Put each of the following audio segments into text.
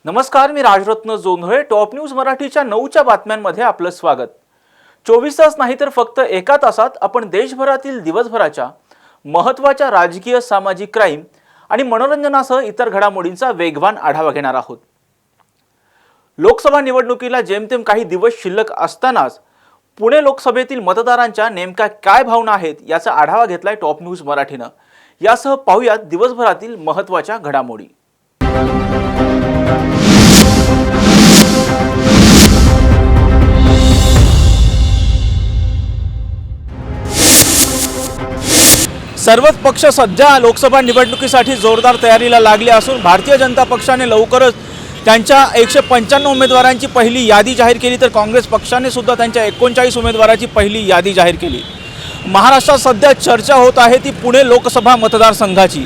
नमस्कार, मी Rajratna Jondhale. Top news मराठीच्या 9च्या बातम्यांमध्ये आपलं स्वागत. 24 तास नाही तर फक्त एका तासात आपण देशभरातील दिवसभराच्या महत्त्वाच्या राजकीय, सामाजिक, क्राईम आणि मनोरंजनासह इतर घडामोडींचा वेगवान आढावा घेणार आहोत. लोकसभा निवडणुकीला जेमतेम काही दिवस शिल्लक असतानाच पुणे लोकसभेतील मतदारांच्या नेमक्या काय भावना आहेत याचा आढावा घेतलाय टॉप न्यूज मराठीनं. यासह पाहूयात दिवसभरातील महत्त्वाच्या घडामोडी. सर्वच पक्ष सध्या लोकसभा निवडणुकीसाठी जोरदार तयारीला लागले असून भारतीय जनता पक्षाने लवकरच त्यांच्या 195 उमेदवारांची पहिली यादी जाहीर केली, तर काँग्रेस पक्षाने सुद्धा त्यांच्या 39 उमेदवारांची पहिली यादी जाहीर केली. महाराष्ट्रात सध्या चर्चा होत आहे ती पुणे लोकसभा मतदारसंघाची.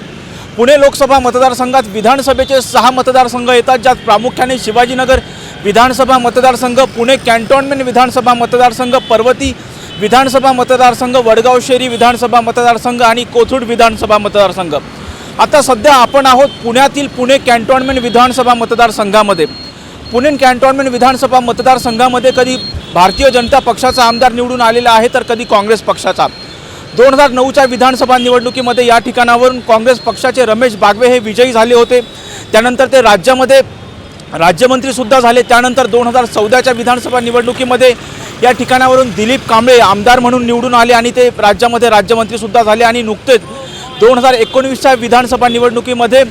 पुणे लोकसभा मतदारसंघात विधानसभेचे 6 मतदारसंघ येतात, ज्यात प्रामुख्याने शिवाजीनगर विधानसभा मतदारसंघ, पुणे कॅन्टोन्मेंट विधानसभा मतदारसंघ, पर्वती विधानसभा मतदारसंघ, वडगाव शेरी विधानसभा मतदारसंघ आणि कोथरूड विधानसभा मतदारसंघ. आता सध्या आपण आहोत पुण्यातील पुणे कॅन्टोन्मेंट विधानसभा मतदारसंघामध्ये. पुणे कॅन्टोन्मेंट विधानसभा मतदारसंघामध्ये कधी भारतीय जनता पक्षाचा आमदार निवडून आलेला आहे, तर कधी काँग्रेस पक्षाचा. 2009च्या विधानसभा निवडणुकीमध्ये या ठिकाणावरून काँग्रेस पक्षाचे रमेश बागवे हे विजयी झाले होते. त्यानंतर ते राज्यामध्ये राज्यमंत्रीसुद्धा झाले. त्यानंतर 2014च्या विधानसभा निवडणुकीमध्ये या ठिकाणावरून दिलीप कांबळे आमदार म्हणून निवडून आले आणि ते राज्यामध्ये राज्यमंत्रीसुद्धा झाले. आणि नुकतेच 2019च्या विधानसभा निवडणुकीमध्ये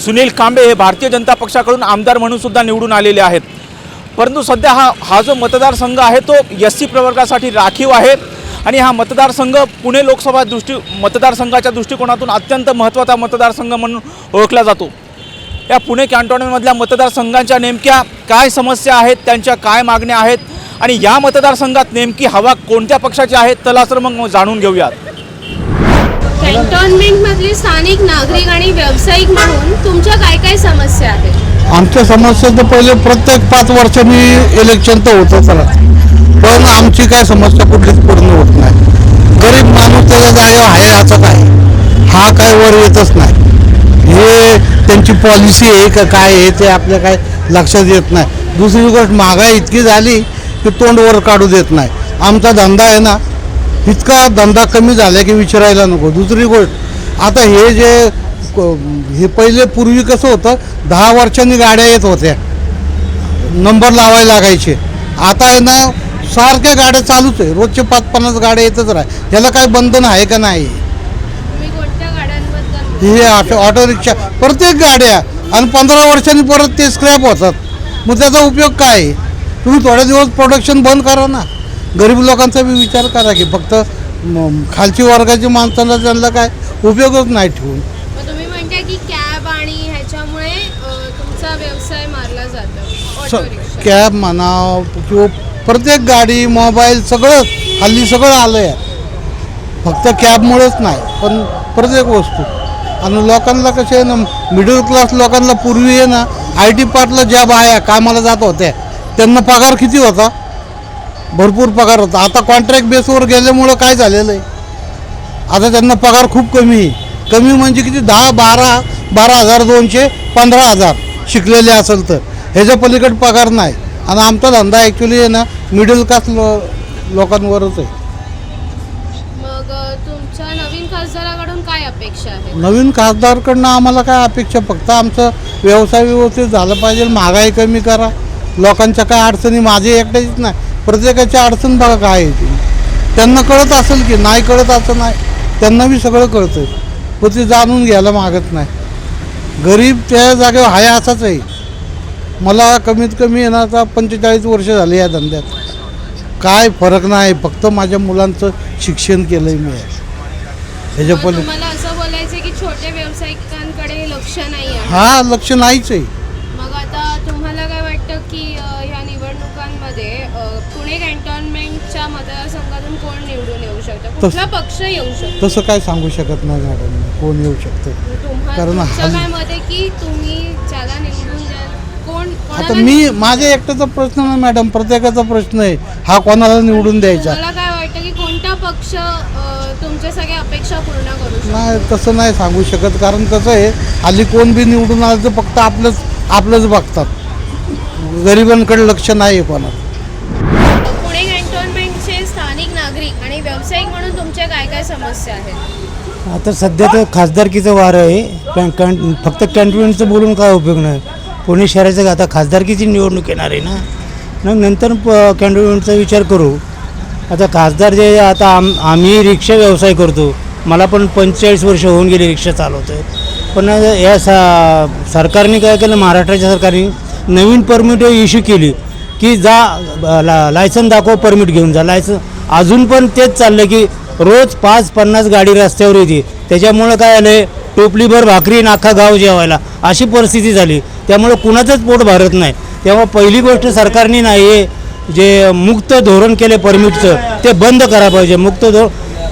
सुनील कांबळे हे भारतीय जनता पक्षाकडून आमदार म्हणून सुद्धा निवडून आलेले आहेत. परंतु सध्या हा जो मतदारसंघ आहे तो SC प्रवर्गासाठी राखीव आहे आणि हा मतदारसंघ पुणे लोकसभा मतदारसंघाच्या दृष्टिकोनातून अत्यंत महत्त्वाचा मतदारसंघ म्हणून ओळखला जातो. या पुणे कॅन्टोन्मेंटमधल्या मतदारसंघांच्या नेमक्या काय समस्या आहेत, त्यांच्या काय मागण्या आहेत आणि या मतदारसंघात नेमकी हवा कोणत्या पक्षाची आहे, चला तर मग जाणून घेऊयात. कॅन्टोन्मेंटमधली स्थानिक नागरिक आणि व्यावसायिक म्हणून तुमच्या काय काय समस्या आहेत? आमच्या समस्या तर पहिले प्रत्येक 5 वर्षांनी इलेक्शन तर होतं चला, पण आमची काय समस्या कुठलीच पूर्ण होत नाही. गरीब माणूस त्याच्या जागेवर आहे असं काय, हा काय वर येतच नाही. हे त्यांची पॉलिसी आहे का काय आहे ते आपल्या काय लक्षात येत नाही. दुसरी गोष्ट, महागाई इतकी झाली की तोंड वर काढू देत नाही. आमचा धंदा आहे ना, इतका धंदा कमी झाला की विचारायला नको. दुसरी गोष्ट, आता हे पहिले पूर्वी कसं होतं, 10 वर्षांनी गाड्या येत होत्या, नंबर लावायला लागायचे. आता आहे ना सारख्या गाड्या चालूच आहे, रोजचे 5-50 गाड्या येतच राहा. ह्याला काय बंधन आहे का नाही? हे ऑटो रिक्षा प्रत्येक गाड्या, आणि 15 वर्षांनी परत ते स्क्रॅप होतात. मग त्याचा उपयोग काय आहे? तुम्ही थोडे दिवस प्रोडक्शन बंद करा ना. गरीब लोकांचा बी विचार करा की फक्त खालची वर्गाची माणसाला त्यांना काय उपयोगच नाही ठेवून. तुम्ही म्हणता की कॅब आणि ह्याच्यामुळे तुमचा व्यवसाय मारला जातो. कॅब म्हणा किंवा प्रत्येक गाडी, मोबाईल सगळं हल्ली सगळं आलं आहे. फक्त कॅबमुळेच नाही पण प्रत्येक वस्तू. आणि लोकांना कसे आहे ना, मिडल क्लास लोकांना पूर्वी आहे ना IT पार्टला ज्या बाया कामाला जात होत्या त्यांना पगार किती होता? भरपूर पगार होता. आता कॉन्ट्रॅक्ट बेसवर गेल्यामुळं काय झालेलं आहे, आता त्यांना पगार खूप कमी आहे. कमी म्हणजे किती? 12,200 15,000 शिकलेले असेल तर, ह्याच्या पलीकडे पगार नाही. आणि आमचा धंदा ॲक्च्युली आहे ना मिडल क्लास लोकांवरच आहे. मग तुमच्या नवीन खासदाराकडून काय अपेक्षा आहे? नवीन खासदारकडनं आम्हाला काय अपेक्षा, फक्त आमचं व्यवसाय व्यवस्थित झालं पाहिजे, महागाई कमी करा, लोकांच्या काय अडचणी माझी एकट्याचीच नाही, प्रत्येकाची अडचण बघा काय आहे ती. त्यांना कळत असेल की नाही कळत असं नाही, त्यांना बी सगळं कळतं, पण ते जाणून घ्यायला मागत नाही. गरीब त्या जागेवर आहे असाच आहे. मला कमीत कमी येण्याचा 45 वर्ष झाले या धंद्यात, काय फरक नाही. फक्त माझ्या मुलांचं शिक्षण केलं आहे मी. ह्याच्या पहिले मला असं बोलायचं की छोट्या व्यावसायिकांकडे लक्ष नाही आहे. हा, लक्ष नाहीच आहे. मग आता तुम्हाला काय वाटतं की ह्या निवडणुकांमध्ये पुणे कॅन्टोन्मेंटच्या मतदारसंघातून कोण निवडून येऊ शकतं? कुठला पक्ष येऊ शकतो? तसं काय सांगू शकत नाही मॅडम, कोण येऊ शकतं. कारण काय मत आहे की तुम्ही ज्याला निवडून द्याल कोण? आता माझ्या एकट्याचा प्रश्न नाही मॅडम, प्रत्येकाचा प्रश्न आहे हा कोणाला निवडून द्यायचा. मला काय वाटतं की कोणता पक्ष तुमच्या सगळ्या अपेक्षा पूर्ण करू शकतो? नाही, तसं नाही सांगू शकत. कारण कसं आहे, हल्ली कोण बी निवडून आलं तर फक्त आपलंच आपलंच बघतात, गरिबांकडे लक्ष नाही कोणा. पुणे कॅन्टोन्मेंटचे स्थानिक नागरिक आणि व्यावसायिक म्हणून तुमच्या काय काय समस्या आहेत? आता सध्या तर खासदारकीचं वारं आहे. फक्त कॅन्टोन्मेंटचं बोलून काय उपयोग नाही. पुणे शहराचं आता खासदारकीची निवडणूक येणार आहे ना, मग नंतर कॅन्टोन्मेंटचा विचार करू. आता खासदार जे आता आम्ही रिक्षा व्यवसाय करतो, मला पण 45 वर्ष होऊन गेली रिक्षा चालवतो आहे. पण या सरकारने काय केलं, महाराष्ट्राच्या सरकारने नवीन परमिट इश्यू केली की लायसन दाखव, परमिट घेऊन जा. लायसन अजून पण तेच चाललं की रोज 5-50 गाडी रस्त्यावर येते. त्याच्यामुळं काय झालं आहे, टोपलीभर भाकरी नाखा गाव जेवायला अशी परिस्थिती झाली. त्यामुळं कुणाचंच पोट भरत नाही. तेव्हा पहिली गोष्ट सरकारने नाही जे मुक्त धोरण केले परमिटचं ते बंद करायला पाहिजे. मुक्त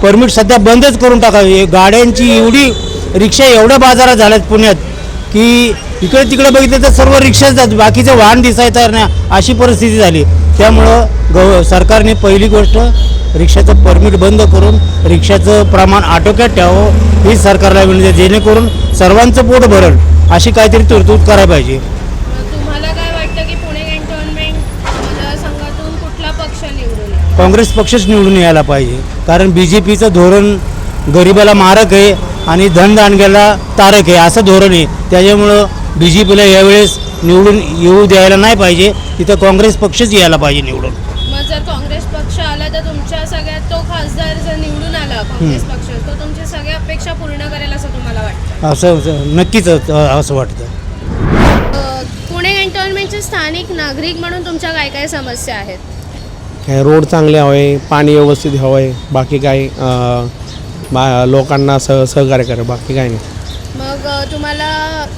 परमिट सध्या बंदच करून टाकावे. गाड्यांची एवढी रिक्षा एवढ्या बाजारात झाल्यात पुण्यात की इकडे तिकडे बघितलं तर सर्व रिक्षाच जात, बाकीचं वाहन दिसायचं तयार नाही अशी परिस्थिती झाली. त्यामुळं सरकारने पहिली गोष्ट रिक्षाचं परमिट बंद करून रिक्षाचं प्रमाण आटोक्यात ठेवावं ही सरकारला विनंती आहे. जेणेकरून सर्वांचं पोट भरल अशी काहीतरी तरतूद करायला पाहिजे. तुम्हाला काय वाटतं की पुणे कॅन्टोन्मेंट मतदारसंघातून कुठला पक्ष निवडून येईल? काँग्रेस पक्षच निवडून यायला पाहिजे. कारण BJPचं धोरण गरिबाला मारक आहे आणि धनदानग्याला तारक आहे असं धोरण आहे. त्याच्यामुळं BJPला यावेळेस निवडून येऊ द्यायला नाही पाहिजे. तिथं काँग्रेस पक्षच यायला पाहिजे निवडून. मग जर काँग्रेस पक्ष आला तर तुमच्या सगळ्यात तो खासदार जर निवडून आला काँग्रेस पक्ष, तो तुमच्या सगळ्या अपेक्षा पूर्ण करेल असं तुम्हाला वाटतं? असं नक्कीच असं वाटतं. पुणे कॅन्टोन्मेंटचे स्थानिक नागरिक म्हणून तुमच्या काय काय समस्या आहेत? काय रोड चांगले हवे, पाणी व्यवस्थित हवं, बाकी काय लोकांना सहकार्य करा, बाकी काय नाही. मग तुम्हाला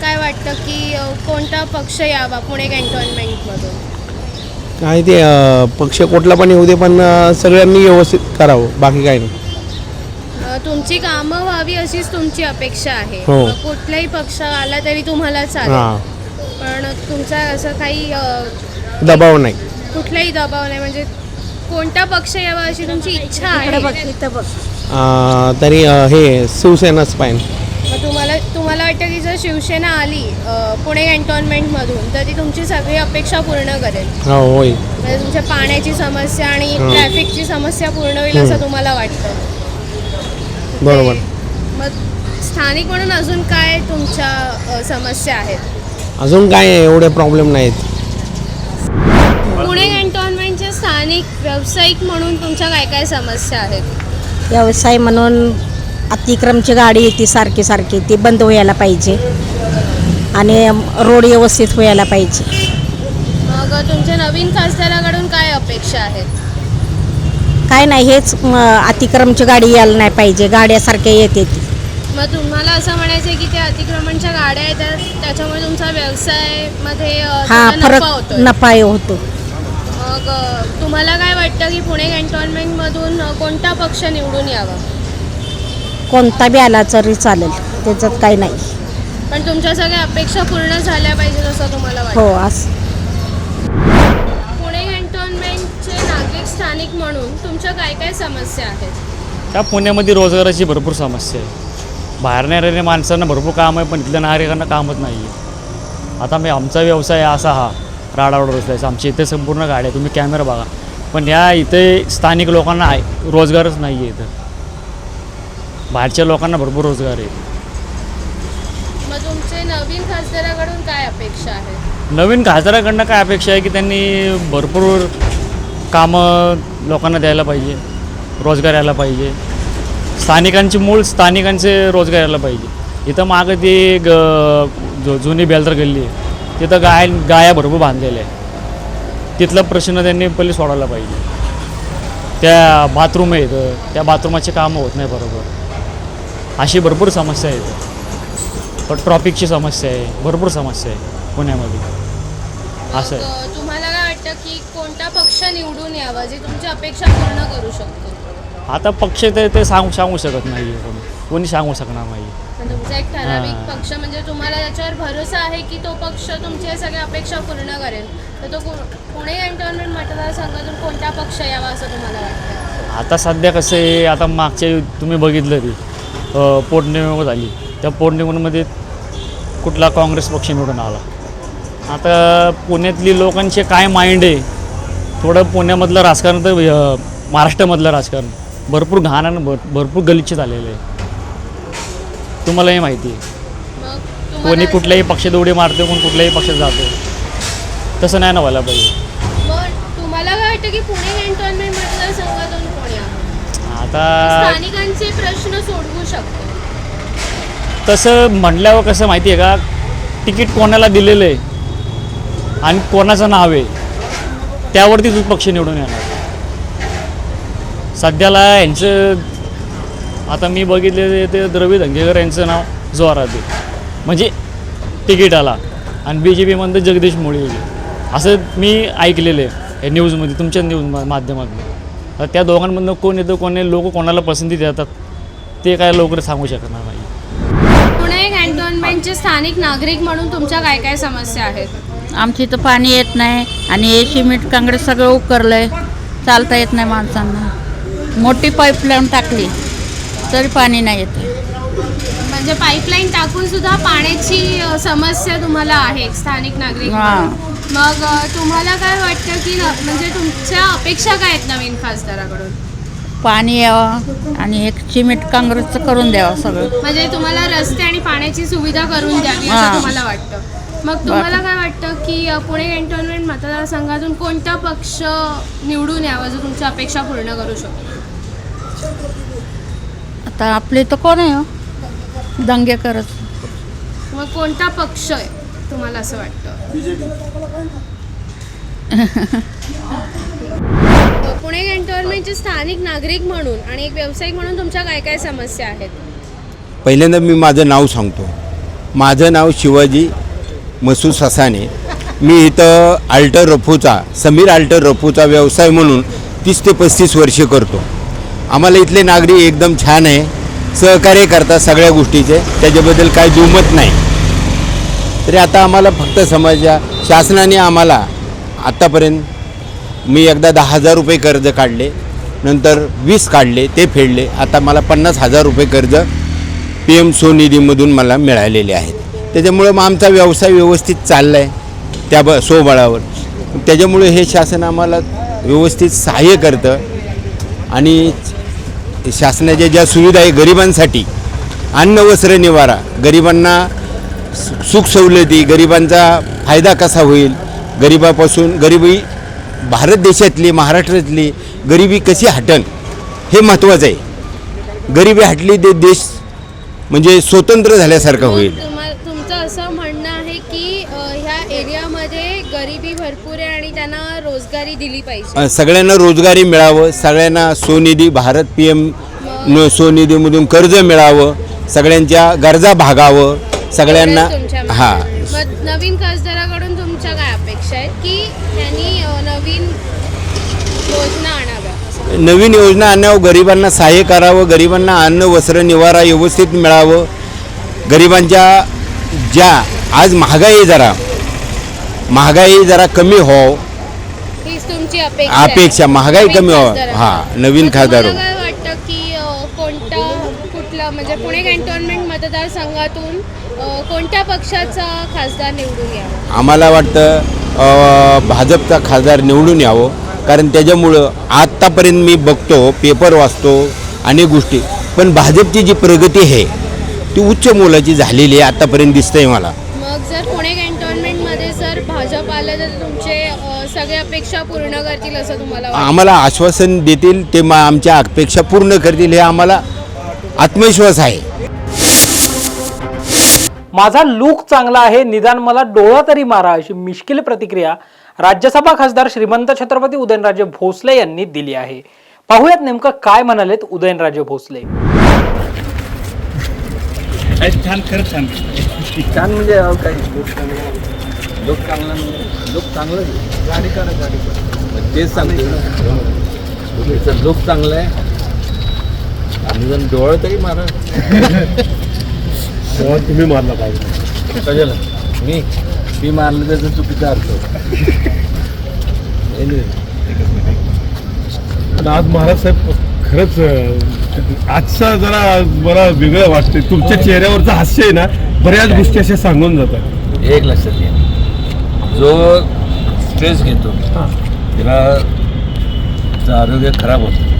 काय वाटतं की कोणता पक्ष यावा पुणे कॅन्टोन्मेंटमधून? काय ते पक्ष कुठला पण येऊ दे, पण सगळ्यांनी व्यवस्थित करावं, बाकी काय नाही. तुमची कामं व्हावी अशीच तुमची अपेक्षा आहे. हो. मग कुठलाही पक्ष आला तरी तुम्हाला चालेल, हां, पण तुमचा असं काही दबाव नाही. कुठलाही दबाव नाही, म्हणजे कोणता पक्ष यावा अशी तुमची इच्छा आहे? तरी हे शिवसेनाच पाहिजे. मग तुम्हाला वाटतं की जर शिवसेना आली पुणे कॅन्टोन्मेंटमधून तर ती तुमची सगळी अपेक्षा पूर्ण करेल? हो, होय. म्हणजे तुमच्या पाण्याची समस्या आणि ट्रॅफिकची समस्या पूर्ण होईल असं तुम्हाला वाटतं? बरोबर. मग स्थानिक म्हणून अजून काय तुमच्या समस्या आहेत? अजून काय एवढे प्रॉब्लेम नाहीत. पुणे कॅन्टोन्मेंटचे स्थानिक व्यावसायिक म्हणून तुमच्या काय काय समस्या आहेत? व्यवसाय म्हणून अतिक्रमची गाडी येते सारखी ती बंद व्हायला पाहिजे आणि रोड व्यवस्थित व्हायला पाहिजे. मग तुमच्या नवीन खासदाराकडून काय अपेक्षा आहेत? काय नाही, हेच अतिक्रमची गाडी यायला नाही पाहिजे, गाड्या सारख्या येते ती. मग तुम्हाला असं म्हणायचं आहे की त्या अतिक्रमणच्या गाड्या येतात त्याच्यामुळे तुमचा व्यवसायामध्ये हा थोडा फरक नफा होतोय? नफा होतो. मग तुम्हाला काय वाटतं की पुणे कॅन्टोन्मेंटमधून कोणता पक्ष निवडून यावा? कोणता बी आला तरी चालेल, त्याच्यात काही नाही. पण तुमच्या सगळ्या अपेक्षा पूर्ण झाल्या पाहिजेत असं तुम्हाला हो वाटतं? असं. पुणे कॅन्टोन्मेंटचे नागरिक स्थानिक म्हणून तुमच्या काय काय समस्या आहेत? त्या पुण्यामध्ये रोजगाराची भरपूर समस्या आहे. बाहेर येणाऱ्या माणसांना भरपूर काम आहे, पण इथल्या नागरिकांना कामच नाही आहे. आता आमचा व्यवसाय असा हा राडारोड रस्त्याचा, आमच्या इथे संपूर्ण गाड्या, तुम्ही कॅमेरा बघा, पण ह्या इथे स्थानिक लोकांना रोजगारच नाही आहे. इथं बाहेरच्या लोकांना भरपूर रोजगार आहे. मग तुमचे नवीन खासदाराकडून काय अपेक्षा आहे? नवीन खासदाराकडनं काय अपेक्षा आहे की त्यांनी भरपूर कामं लोकांना द्यायला पाहिजे, रोजगार यायला पाहिजे. स्थानिकांचे रोजगार यायला पाहिजे. इथं मागं ती जुनी बेलदर गल्ली आहे, तिथं गाया भरपूर बांधलेल्या आहे. तिथला प्रश्न त्यांनी पहिले सोडवला पाहिजे. त्या बाथरूम आहेत, त्या बाथरूमाचे कामं होत नाही बरोबर. अशी भरपूर समस्या आहेत. पण ट्रॉफिकची समस्या आहे, भरपूर समस्या आहे पुण्यामध्ये. असं आहे. मग तुम्हाला काय वाटतं की कोणता पक्ष निवडून यावा जे तुमची अपेक्षा पूर्ण करू शकतो? आता पक्ष ते सांगू शकत नाही आहे, कोणी सांगू शकणार नाही. पण तुमचा एक ठराविक पक्ष म्हणजे तुम्हाला त्याच्यावर भरोसा आहे की तो पक्ष तुमच्या सगळ्या अपेक्षा पूर्ण करेल, तर तो पुणे कॅन्टोन्मेंट मतदारसंघातून कोणता पक्ष यावा असं तुम्हाला वाटतं? आता सध्या कसं आहे, आता मागच्या तुम्ही बघितलं ती पोटनिवडणूक झाली, त्या पोटनिवडणुकीमध्ये कुठला काँग्रेस पक्ष निवडून आला, आता पुण्यातली लोकांचे काय माइंड आहे, थोडं पुण्यामधलं राजकारण तर महाराष्ट्रामधलं राजकारण भरपूर घाण आणि भरपूर गलिच्छ झालेलं आहे. तुम्हालाही माहिती आहे. मग कोणी तुम्हाला कुठल्याही पक्षात उडी मारतो, कोण कुठल्याही पक्षात जातो. तसं नाही ना व्हायला पाहिजे. मग तुम्हाला काय वाटतं की पुणे कॅन्टोन्मेंट मतदारसंघातून कोण यावं? आता स्थानिकांचे प्रश्न सोडवू शकतो. तसं म्हटल्यावर कसं माहिती आहे का, तिकीट कोणाला दिलेलं आहे आणि कोणाचं नाव आहे त्यावरती तो पक्ष निवडून येणार. सध्याला यांचं आता मी बघितले ते द्रवी धंगेकर यांचं नाव जोरात आहे म्हणजे तिकीटाला, आणि BJPमध्ये जगदीश मोळी असं मी ऐकलेलं आहे या न्यूजमध्ये, तुमच्या न्यूज माध्यमातून. आता त्या दोघांमधनं कोण येतं, कोणी लोक कोणाला पसंती देतात ते काय लवकर सांगू शकणार नाही. पुणे कॅन्टोन्मेंटचे स्थानिक नागरिक म्हणून तुमच्या काय काय समस्या आहेत? आमच्या इथं पाणी येत नाही आणि हे सिमेंट काँग्रेस सगळं उकरलं आहे, चालता येत नाही माणसांना. मोठी पाईपलाईन टाकली तरी पाणी नाही येते. म्हणजे पाईपलाईन टाकून सुद्धा पाण्याची समस्या तुम्हाला आहे स्थानिक नागरिक हां. म्हणून. मग तुम्हाला काय वाटतं की म्हणजे तुमच्या अपेक्षा काय आहेत नवीन खासदाराकडून? पाणी यावं आणि एक सिमेंट काँग्रेसचं करून द्यावं सगळं. म्हणजे तुम्हाला रस्ते आणि पाण्याची सुविधा करून द्यावी हां. असं तुम्हाला वाटतं. मग तुम्हाला काय वाटतं की पुणे कॅन्टोन्मेंट मतदारसंघातून कोणता पक्ष निवडून यावा जो तुमच्या अपेक्षा पूर्ण करू शकतो? आता आपले तर कोण आहे हो, दंगेकरच. मग कोणता पक्ष आहे तुम्हाला असं वाटतं? पुणे कॅन्टोन्मेंटचे स्थानिक नागरिक म्हणून आणि एक व्यावसायिक म्हणून तुमच्या काय काय समस्या आहेत? पहिल्यांदा मी माझं नाव सांगतो. माझं नाव शिवाजी मसूद ससाने. मी इथं आल्टर रफूचा, समीर आल्टर रफूचा व्यवसाय म्हणून 30 ते 35 वर्षे करतो. आम्हाला इथले नागरिक एकदम छान आहे, सहकार्य करतात सगळ्या गोष्टीचे, त्याच्याबद्दल काही दुमत नाही. तरी आता आम्हाला फक्त समजा शासनाने आम्हाला आत्तापर्यंत मी एकदा 10,000 रुपये कर्ज काढले, नंतर 20 काढले, ते फेडले. आता मला 50,000 रुपये कर्ज PM स्वनिधीमधून मला मिळालेले आहेत. त्याच्यामुळं मग आमचा व्यवसाय व्यवस्थित चालला आहे त्या स्वबळावर. त्याच्यामुळे हे शासन आम्हाला व्यवस्थित सहाय्य करतं आणि शासनाच्या ज्या सुविधा आहे गरिबांसाठी, अन्न वस्त्र निवारा, गरिबांना सुख सवलती, गरिबांचा फायदा कसा होईल, गरिबापासून गरिबी भारत देशातली महाराष्ट्रातली गरिबी कशी हटन हे महत्त्वाचं आहे. गरिबी हटली ते देश म्हणजे स्वतंत्र झाल्यासारखं होईल. तुमचं असं म्हणणं आहे की ह्या एरियामध्ये गरिबी भरपूर आहे आणि त्यांना रोजगारी दिली पाहिजे. सगळ्यांना रोजगारी मिळावं, सगळ्यांना स्वनिधी भारत PM स्वनिधीमधून कर्ज मिळावं, सगळ्यांच्या गरजा भागावं सगळ्यांना. हां. मग नवीन खासदाराकडून तुमच्या काय अपेक्षा आहेत की त्यांनी नवीन योजना आणाव्या? नवीन योजना आणावं, गरिबांना सहाय्य करावं, गरिबांना अन्न वस्त्र निवारा व्यवस्थित मिळावं. गरिबांच्या ज्या आज महागाई जरा कमी हो, हीच तुमची अपेक्षा महागाई कमी हो. हां, नवीन खासदार हो. काय वाटतं की कुठलं म्हणजे पुणे कॅन्टोन्मेंट मतदारसंघातून कोणत्या पक्षाचा खासदार निवडून यावा? आम्हाला वाटतं भाजपचा खासदार निवडून यावं, कारण त्याच्यामुळं आत्तापर्यंत मी बघतो, पेपर वाचतो, अनेक गोष्टी, पण भाजपची जी प्रगती आहे ती उच्च मोलाची झालेली आहे आत्तापर्यंत दिसतंय मला. मग जर पुणे कॅन्टोन्मेंटमध्ये जर भाजप आलं तर तुमचे सगळ्या अपेक्षा पूर्ण करतील असं तुम्हाला वाटतं? आम्हाला आश्वासन देतील, ते आमच्या अपेक्षा पूर्ण करतील हे आम्हाला आत्मविश्वास आहे. माझा लूक चांगला आहे, निदान मला डोळा तरी मारा, अशी मिश्किल प्रतिक्रिया राज्यसभा खासदार श्रीमंत छत्रपती उदयनराजे भोसले यांनी दिली आहे. पाहूयात नेमकं काय म्हणालेत उदयनराजे भोसले. छान, खरंच छान. छान म्हणजे काय लोक चांगला, लोक चांगलं गाडी करा तेच सांगतो. लोक चांगलं आहे आणि जण डोळं तरी मारा. तुम्ही मारला पाहिजे. कशाला मी मारलं त्याचा चुकीचा अर्थ. आज महाराज साहेब खरंच आजचा जरा मला वेगळं वाटतंय. तुमच्या चेहऱ्यावरचं हास्य आहे ना, बऱ्याच गोष्टी अशा सांगून जातात. एक लक्षात घ्या, जो स्ट्रेस घेतो त्याला आरोग्य खराब होतं.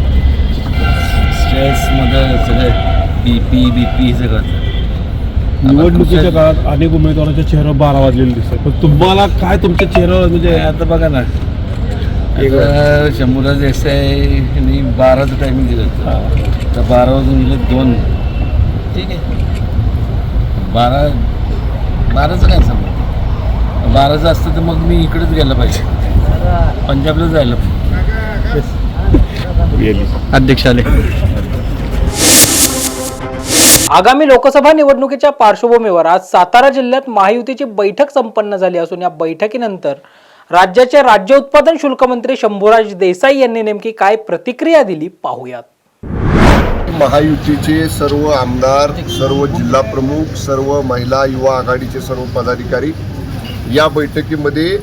स्ट्रेसमध्ये सगळं बीपी सगळं. निवडणुकीच्या काळात अनेक उमेदवारांच्या चेहऱ्यावर 12 वाजलेले दिसतात, पण तुम्हाला काय तुमच्या चेहऱ्यावर म्हणजे आता बघा ना, शंभूराज देसाई 12चं टायमिंग दिलं होतं, तर 12 वाजून गेलं 2. ठीक आहे, 12चं काय समजा, 12चं असतं तर मग मी इकडेच गेलं पाहिजे, पंजाबला जायला अध्यक्ष आले. आगामी लोकसभा निवडणुकीच्या पार्श्वभूमीवर आज सातारा जिल्ह्यात महायुतीची बैठक संपन्न झाली असून या बैठकीनंतर राज्याचे राज्य उत्पादन शुल्क मंत्री शंभूराज देसाई यांनी नेमकी काय प्रतिक्रिया दिली पाहूयात. महायुतीचे सर्व आमदार, सर्व जिल्हा प्रमुख, सर्व महिला युवा आघाडीचे सर्व पदाधिकारी या बैठकीमध्ये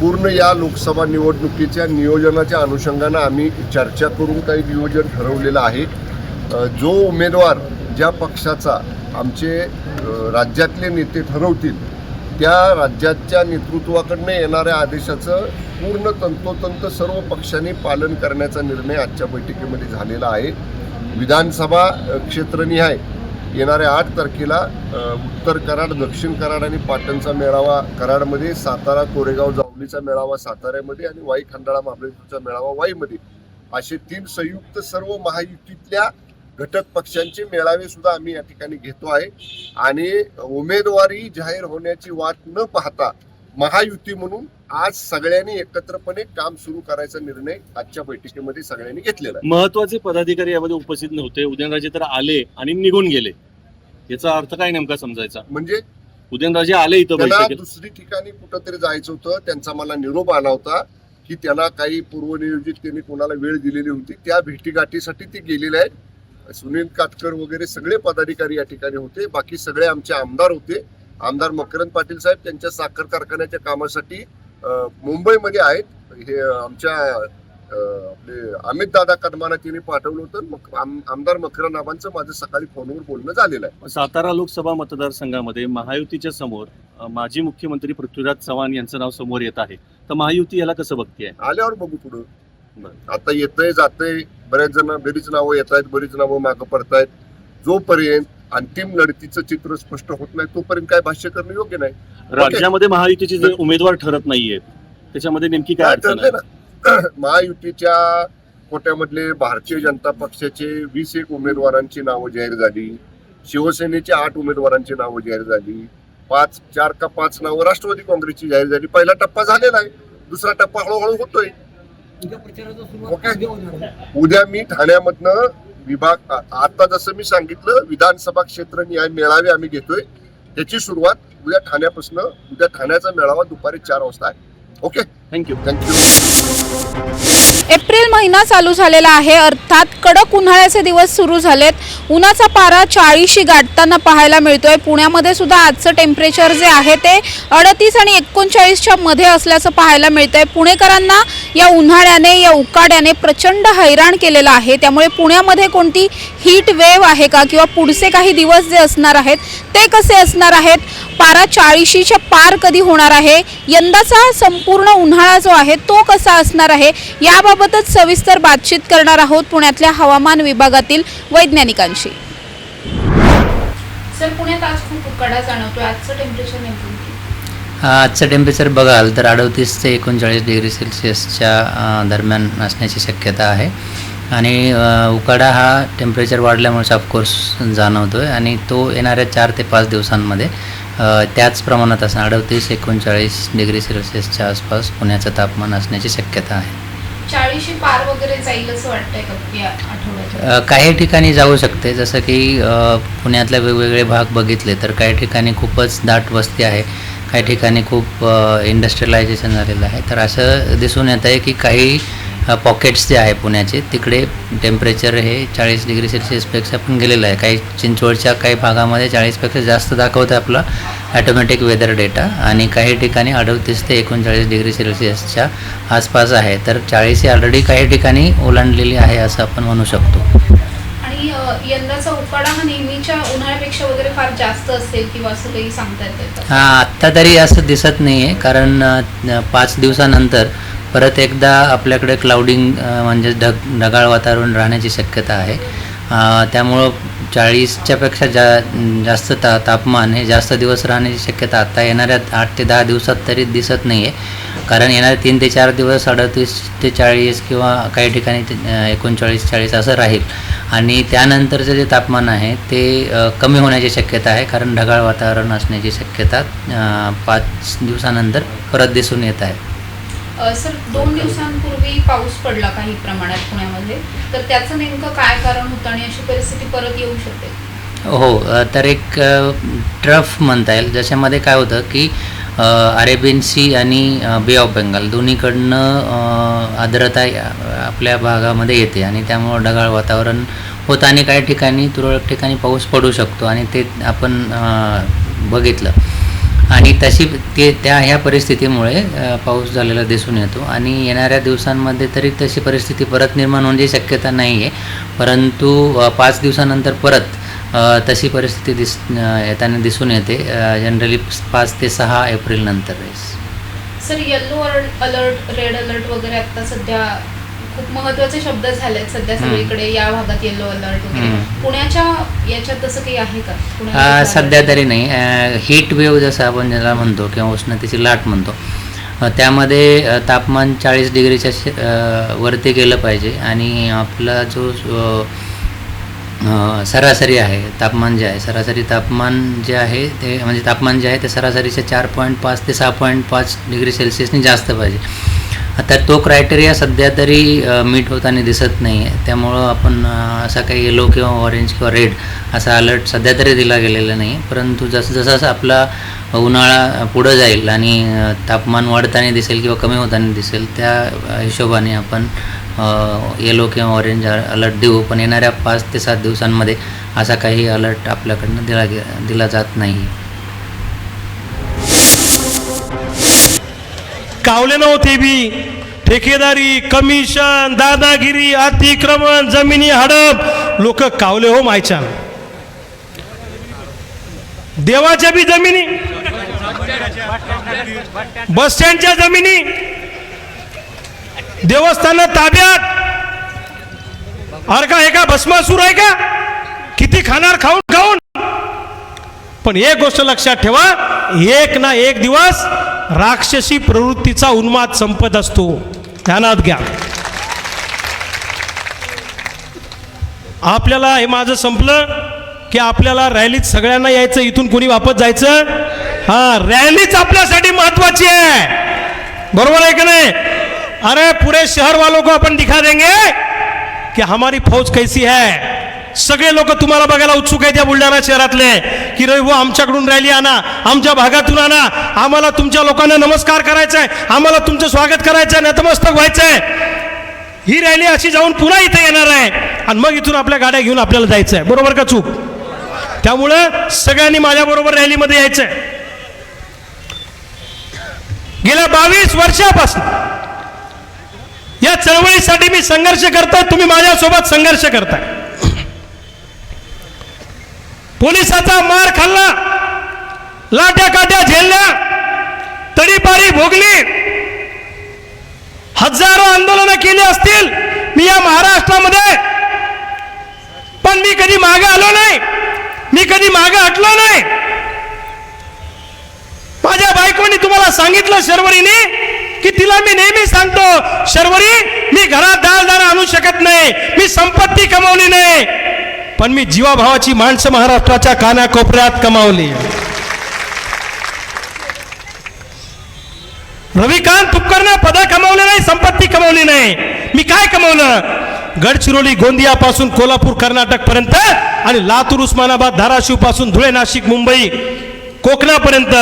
पूर्ण या लोकसभा निवडणुकीच्या नियोजनाच्या अनुषंगानं आम्ही चर्चा करून काही नियोजन ठरवलेलं आहे. जो उमेदवार ज्या पक्षाचा आमचे राज्यातले नेते ठरवतील त्या राज्याच्या नेतृत्वाकडनं येणाऱ्या आदेशाचं पूर्ण तंतोतंत सर्व पक्षांनी पालन करण्याचा निर्णय आजच्या बैठकीमध्ये झालेला आहे. विधानसभा क्षेत्रनिहाय येणाऱ्या 8 तारखेला उत्तर कराड, दक्षिण कराड आणि पाटणचा मेळावा कराडमध्ये, सातारा कोरेगाव जावलीचा मेळावा साताऱ्यामध्ये आणि वाई खंडाळा महाबळेश्वरचा मेळावा वाईमध्ये, असे 3 संयुक्त सर्व महायुतीतल्या घटक पक्षांचे मेळावे सुद्धा आम्ही या ठिकाणी घेतो आहे. आणि उमेदवारी जाहीर होण्याची वाट न पाहता महायुती म्हणून आज सगळ्यांनी एकत्रपणे काम सुरू करायचा निर्णय आजच्या बैठकीमध्ये सगळ्यांनी घेतलेला आहे. महत्वाचे पदाधिकारी यामध्ये उपस्थित नव्हते. उदयनराजे तर आले आणि निघून गेले, याचा अर्थ काय नेमका समजायचा? म्हणजे उदयनराजे आले इथं त्यांना बैठकीत, दुसरी ठिकाणी कुठंतरी जायचं होतं, त्यांचा मला निरोप आला होता की त्यांना काही पूर्वनियोजित त्यांनी कोणाला वेळ दिलेली होती, त्या भेटीगाठीसाठी ते गेलेले आहेत. सुनील काटकर वगैरे सगळे पदाधिकारी या ठिकाणी होते. बाकी सगळे आमचे आमदार होते. आमदार मकरंद पाटील साहेब त्यांच्या साखर कारखान्याच्या कामासाठी मुंबईमध्ये आहेत. हे आमच्या आपले अमित दादा कदमाना त्यांनी पाठवलं होतं. आमदार मकरंद आबांचं माझं सकाळी फोनवर बोलणं झालेलं आहे. सातारा लोकसभा मतदारसंघामध्ये महायुतीच्या समोर माजी मुख्यमंत्री पृथ्वीराज चव्हाण यांचं नाव समोर येत आहे, तर महायुती याला कसं बघते? आल्यावर बघू पुढं. आता येतंय जातंय, बरीच नावं येत आहेत, बरीच नावं मागं पडतायत. जोपर्यंत अंतिम लढतीचं चित्र स्पष्ट होत नाही तोपर्यंत काय भाष्य करणं योग्य नाही. राज्यामध्ये महायुतीचे जे उमेदवार ठरत नाहीये त्याच्यामध्ये नेमकी काय अडचण आहे? महायुतीच्या कोट्यामधले भारतीय जनता पक्षाचे 21 उमेदवारांची नावं जाहीर झाली. शिवसेनेच्या 8 उमेदवारांची नावं जाहीर झाली. 4 का 5 नावं राष्ट्रवादी काँग्रेसची जाहीर झाली. पहिला टप्पा झालेला आहे, दुसरा टप्पा हळूहळू होतोय. उद्या मी ठाण्यामधनं विभाग, आता जसं मी सांगितलं विधानसभा क्षेत्रनिहाय मेळावे आम्ही घेतोय, त्याची सुरुवात उद्या ठाण्यापासून. उद्या ठाण्याचा मेळावा दुपारी 4 वाजता आहे. Okay, thank you. एप्रिल महिना चालू झालेला आहे, अर्थात कडक उन्हाळ्याचे दिवस सुरू झालेत. उन्हाचा पारा 40शी गाठताना पाहायला मिळतोय. पुण्यामध्ये सुद्धा आजचं टेम्परेचर जे आहे ते 38 आणि 39च्या मध्ये असल्याचं पाहायला मिळतंय. पुणेकरांना या उन्हाळ्याने, या उकाड्याने प्रचंड हैराण केलेलं आहे. त्यामुळे पुण्यामध्ये कोणती हीट वेव्ह आहे का, किंवा पुढचे काही दिवस जे असणार आहेत ते कसे असणार आहेत, पारा 40च्या पार कधी होणार आहे, यंदाचा संपूर्ण उन्हाळा जो आहे तो कसा असणार आहे, याबाबतच सविस्तर बातचीत करणार आहोत पुण्यातल्या हवामान विभागातील वैज्ञानिकांशी. सर, पुण्यात आज खूप उकाडा जाणवतोय, आजचं टेम्परेचर नेमकं? आजचं टेम्परेचर बघाल तर 38 ते 39 डिग्री सेल्सिअसच्या दरम्यान असण्याची शक्यता आहे. आणि उकाडा हा टेम्परेचर वाढल्यामुळे ऑफकोर्स जाणवतो आहे आणि तो येणाऱ्या 4 ते 5 दिवसांमध्ये त्याच प्रमाणात असणार 38-39 डिग्री सेल्सिअसच्या आसपास पुण्याचं तापमान असण्याची शक्यता आहे. 40शी पार वगैरे जाईल असं वाटतंय का या आठवड्यात? काही ठिकाणी जाऊ शकते, जसं की पुण्यातले वेगवेगळे भाग बघितले तर काही ठिकाणी खूपच दाट वस्ती आहे, काही ठिकाणी खूप इंडस्ट्रियलायझेशन झालेलं आहे. तर असं दिसून येत आहे की काही पॉकेट्स जे आहे पुण्याचे तिकडे टेम्परेचर हे 40 डिग्री सेल्सिअसपेक्षा पण गेलेलं आहे. काही चिंचवडच्या काही भागामध्ये 40पेक्षा जास्त दाखवतं आपला ॲटोमॅटिक वेदर डेटा, आणि काही ठिकाणी 38 ते 39 डिग्री सेल्सिअसच्या आसपास आहे. तर 40 ही ऑलरेडी काही ठिकाणी ओलांडलेली आहे असं आपण म्हणू शकतो. आणि यंदाचा उकाडा हा नेहमीच्या उन्हाळ्यापेक्षा वगैरे फार जास्त असेल किंवा असं काही सांगता येतं का? आत्ता तरी असं दिसत नाही आहे, कारण 5 दिवसानंतर परत एकदा आपल्याकडे क्लाउडिंग म्हणजे ढगाळ वातावरण राहण्याची शक्यता आहे. त्यामुळं 40च्या पेक्षा जास्त तापमान हे जास्त दिवस राहण्याची शक्यता आत्ता येणाऱ्या 8 ते 10 दिवसात तरी दिसत नाही आहे. कारण येणारे 3 ते 4 दिवस 38 ते 40 किंवा काही ठिकाणी 39-40 असं राहील. आणि त्यानंतरचं जे तापमान आहे ते कमी होण्याची शक्यता आहे, कारण ढगाळ वातावरण असण्याची शक्यता 5 दिवसानंतर परत दिसून येत आहे. सर 2 दिवसांपूर्वी पाऊस पडला काही प्रमाणात पुण्यामध्ये, तर त्याचं नेमकं काय कारण होतं आणि अशी परिस्थिती परत येऊ शकते? हो, तर एक ट्रफ म्हणता येईल, ज्याच्यामध्ये काय होतं की अरेबियन सी आणि बे ऑफ बेंगाल दोन्हीकडनं आर्द्रता आपल्या भागामध्ये येते आणि त्यामुळं ढगाळ वातावरण होतं आणि काही ठिकाणी तुरळक ठिकाणी पाऊस पडू शकतो आणि ते आपण बघितलं. आणि ह्या परिस्थितीमुळे पाऊस झालेला दिसून येतो आणि येणाऱ्या दिवसांमध्ये तरी तशी परिस्थिती परत निर्माण होण्याची शक्यता नाही आहे, परंतु 5 दिवसानंतर परत तशी परिस्थिती येताना दिसून येते, जनरली 5 ते 6 एप्रिल नंतर. Sir yellow alert, red alert वगैरे आता सध्या खूप महत्त्वाचे शब्द झाले आहेत सध्या सगळीकडे, या भागात येलो अलर्ट वगैरे. पुण्याच्या याच्यात तसं काही आहे का? सध्या तरी नाही. हीट वेव्ह जसं आपण ज्याला म्हणतो किंवा उष्णतेची लाट म्हणतो, त्यामध्ये तापमान 40 डिग्रीच्या वरती गेलं पाहिजे आणि आपला जो सरासरी आहे तापमान जे आहे, सरासरी तापमान जे आहे ते म्हणजे तापमान जे आहे ते सरासरीच्या 4.5 ते 6.5 डिग्री सेल्सिअसनी जास्त पाहिजे. आता तो क्रायटेरिया सध्या तरी मीट होताना दिसत नाही आहे, त्यामुळं आपण असा काही येलो किंवा ऑरेंज किंवा रेड असा अलर्ट सध्या तरी दिला गेलेला नाही. परंतु जसं आपला उन्हाळा पुढं जाईल आणि तापमान वाढताना दिसेल किंवा कमी होताना दिसेल, त्या हिशोबाने आपण येलो किंवा ऑरेंज अलर्ट देऊ. पण येणाऱ्या 5 ते 7 दिवसांमध्ये असा काही अलर्ट आपल्याकडनं दिला जात नाही. कावले नव्हते बी ठेकेदारी, कमिशन, दादागिरी, अतिक्रमण, जमिनी हडप, लोक कावले हो मायच्या. देवाच्या बी जमिनी, बस स्टँडच्या जमिनी, देवस्थान ताब्यात. अरे का एका भस्मासूर आहे का? किती खाणार खाऊन खाऊन. पण एक गोष्ट लक्षात ठेवा, एक ना एक दिवस राक्षसी प्रवृत्तीचा उन्माद संपत असतो, ध्यानात घ्या. आपल्याला हे माझं संपलं की आपल्याला रॅलीत सगळ्यांना यायचं, इथून कोणी वापस जायचं. रॅलीच आपल्यासाठी महत्वाची आहे, बरोबर आहे का नाही? अरे पूरे शहर वालों को अपन दिखा देंगे कि हमारी फौज कैसी है. सगळे लोक तुम्हाला बघायला उत्सुक आहेत या बुलढाणा शहरातले, की रे वो आमच्याकडून रॅली आणा, आमच्या भागातून आणा, आम्हाला तुमच्या लोकांना नमस्कार करायचा आहे, आम्हाला तुमचं स्वागत करायचं आहे, नतमस्तक व्हायचं आहे. ही रॅली अशी जाऊन पुन्हा इथे येणार आहे आणि मग इथून आपल्या गाड्या घेऊन आपल्याला जायचं आहे, बरोबर का चूक? त्यामुळं सगळ्यांनी माझ्याबरोबर रॅलीमध्ये यायचं आहे. गेल्या 22 वर्षापासून या चळवळीसाठी मी संघर्ष करतोय, तुम्ही माझ्यासोबत संघर्ष करताय. पोलिसाचा मार खाल्ला, लाट्या काट्या झेलल्या, तडीपारी भोगली, हजारो आंदोलनं केली असतील मी या महाराष्ट्रामध्ये, पण मी कधी मागे आलो नाही, मी कधी मागे हटलो नाही. माझ्या बायकोनी तुम्हाला सांगितलं शर्वरीने की तिला मी नेहमी सांगतो, शर्वरी मी घरात दाळ आणू शकत नाही, मी संपत्ती कमावली नाही, पण मी जीवाभावाची माणसं महाराष्ट्राच्या कानाकोपऱ्यात कमावली. रविकांत तुपकरनं पदं कमावले नाही, संपत्ती कमावली नाही. मी काय कमावलं? गडचिरोली गोंदिया पासून कोल्हापूर कर्नाटक पर्यंत आणि लातूर उस्मानाबाद धाराशिव पासून धुळे नाशिक मुंबई कोकणापर्यंत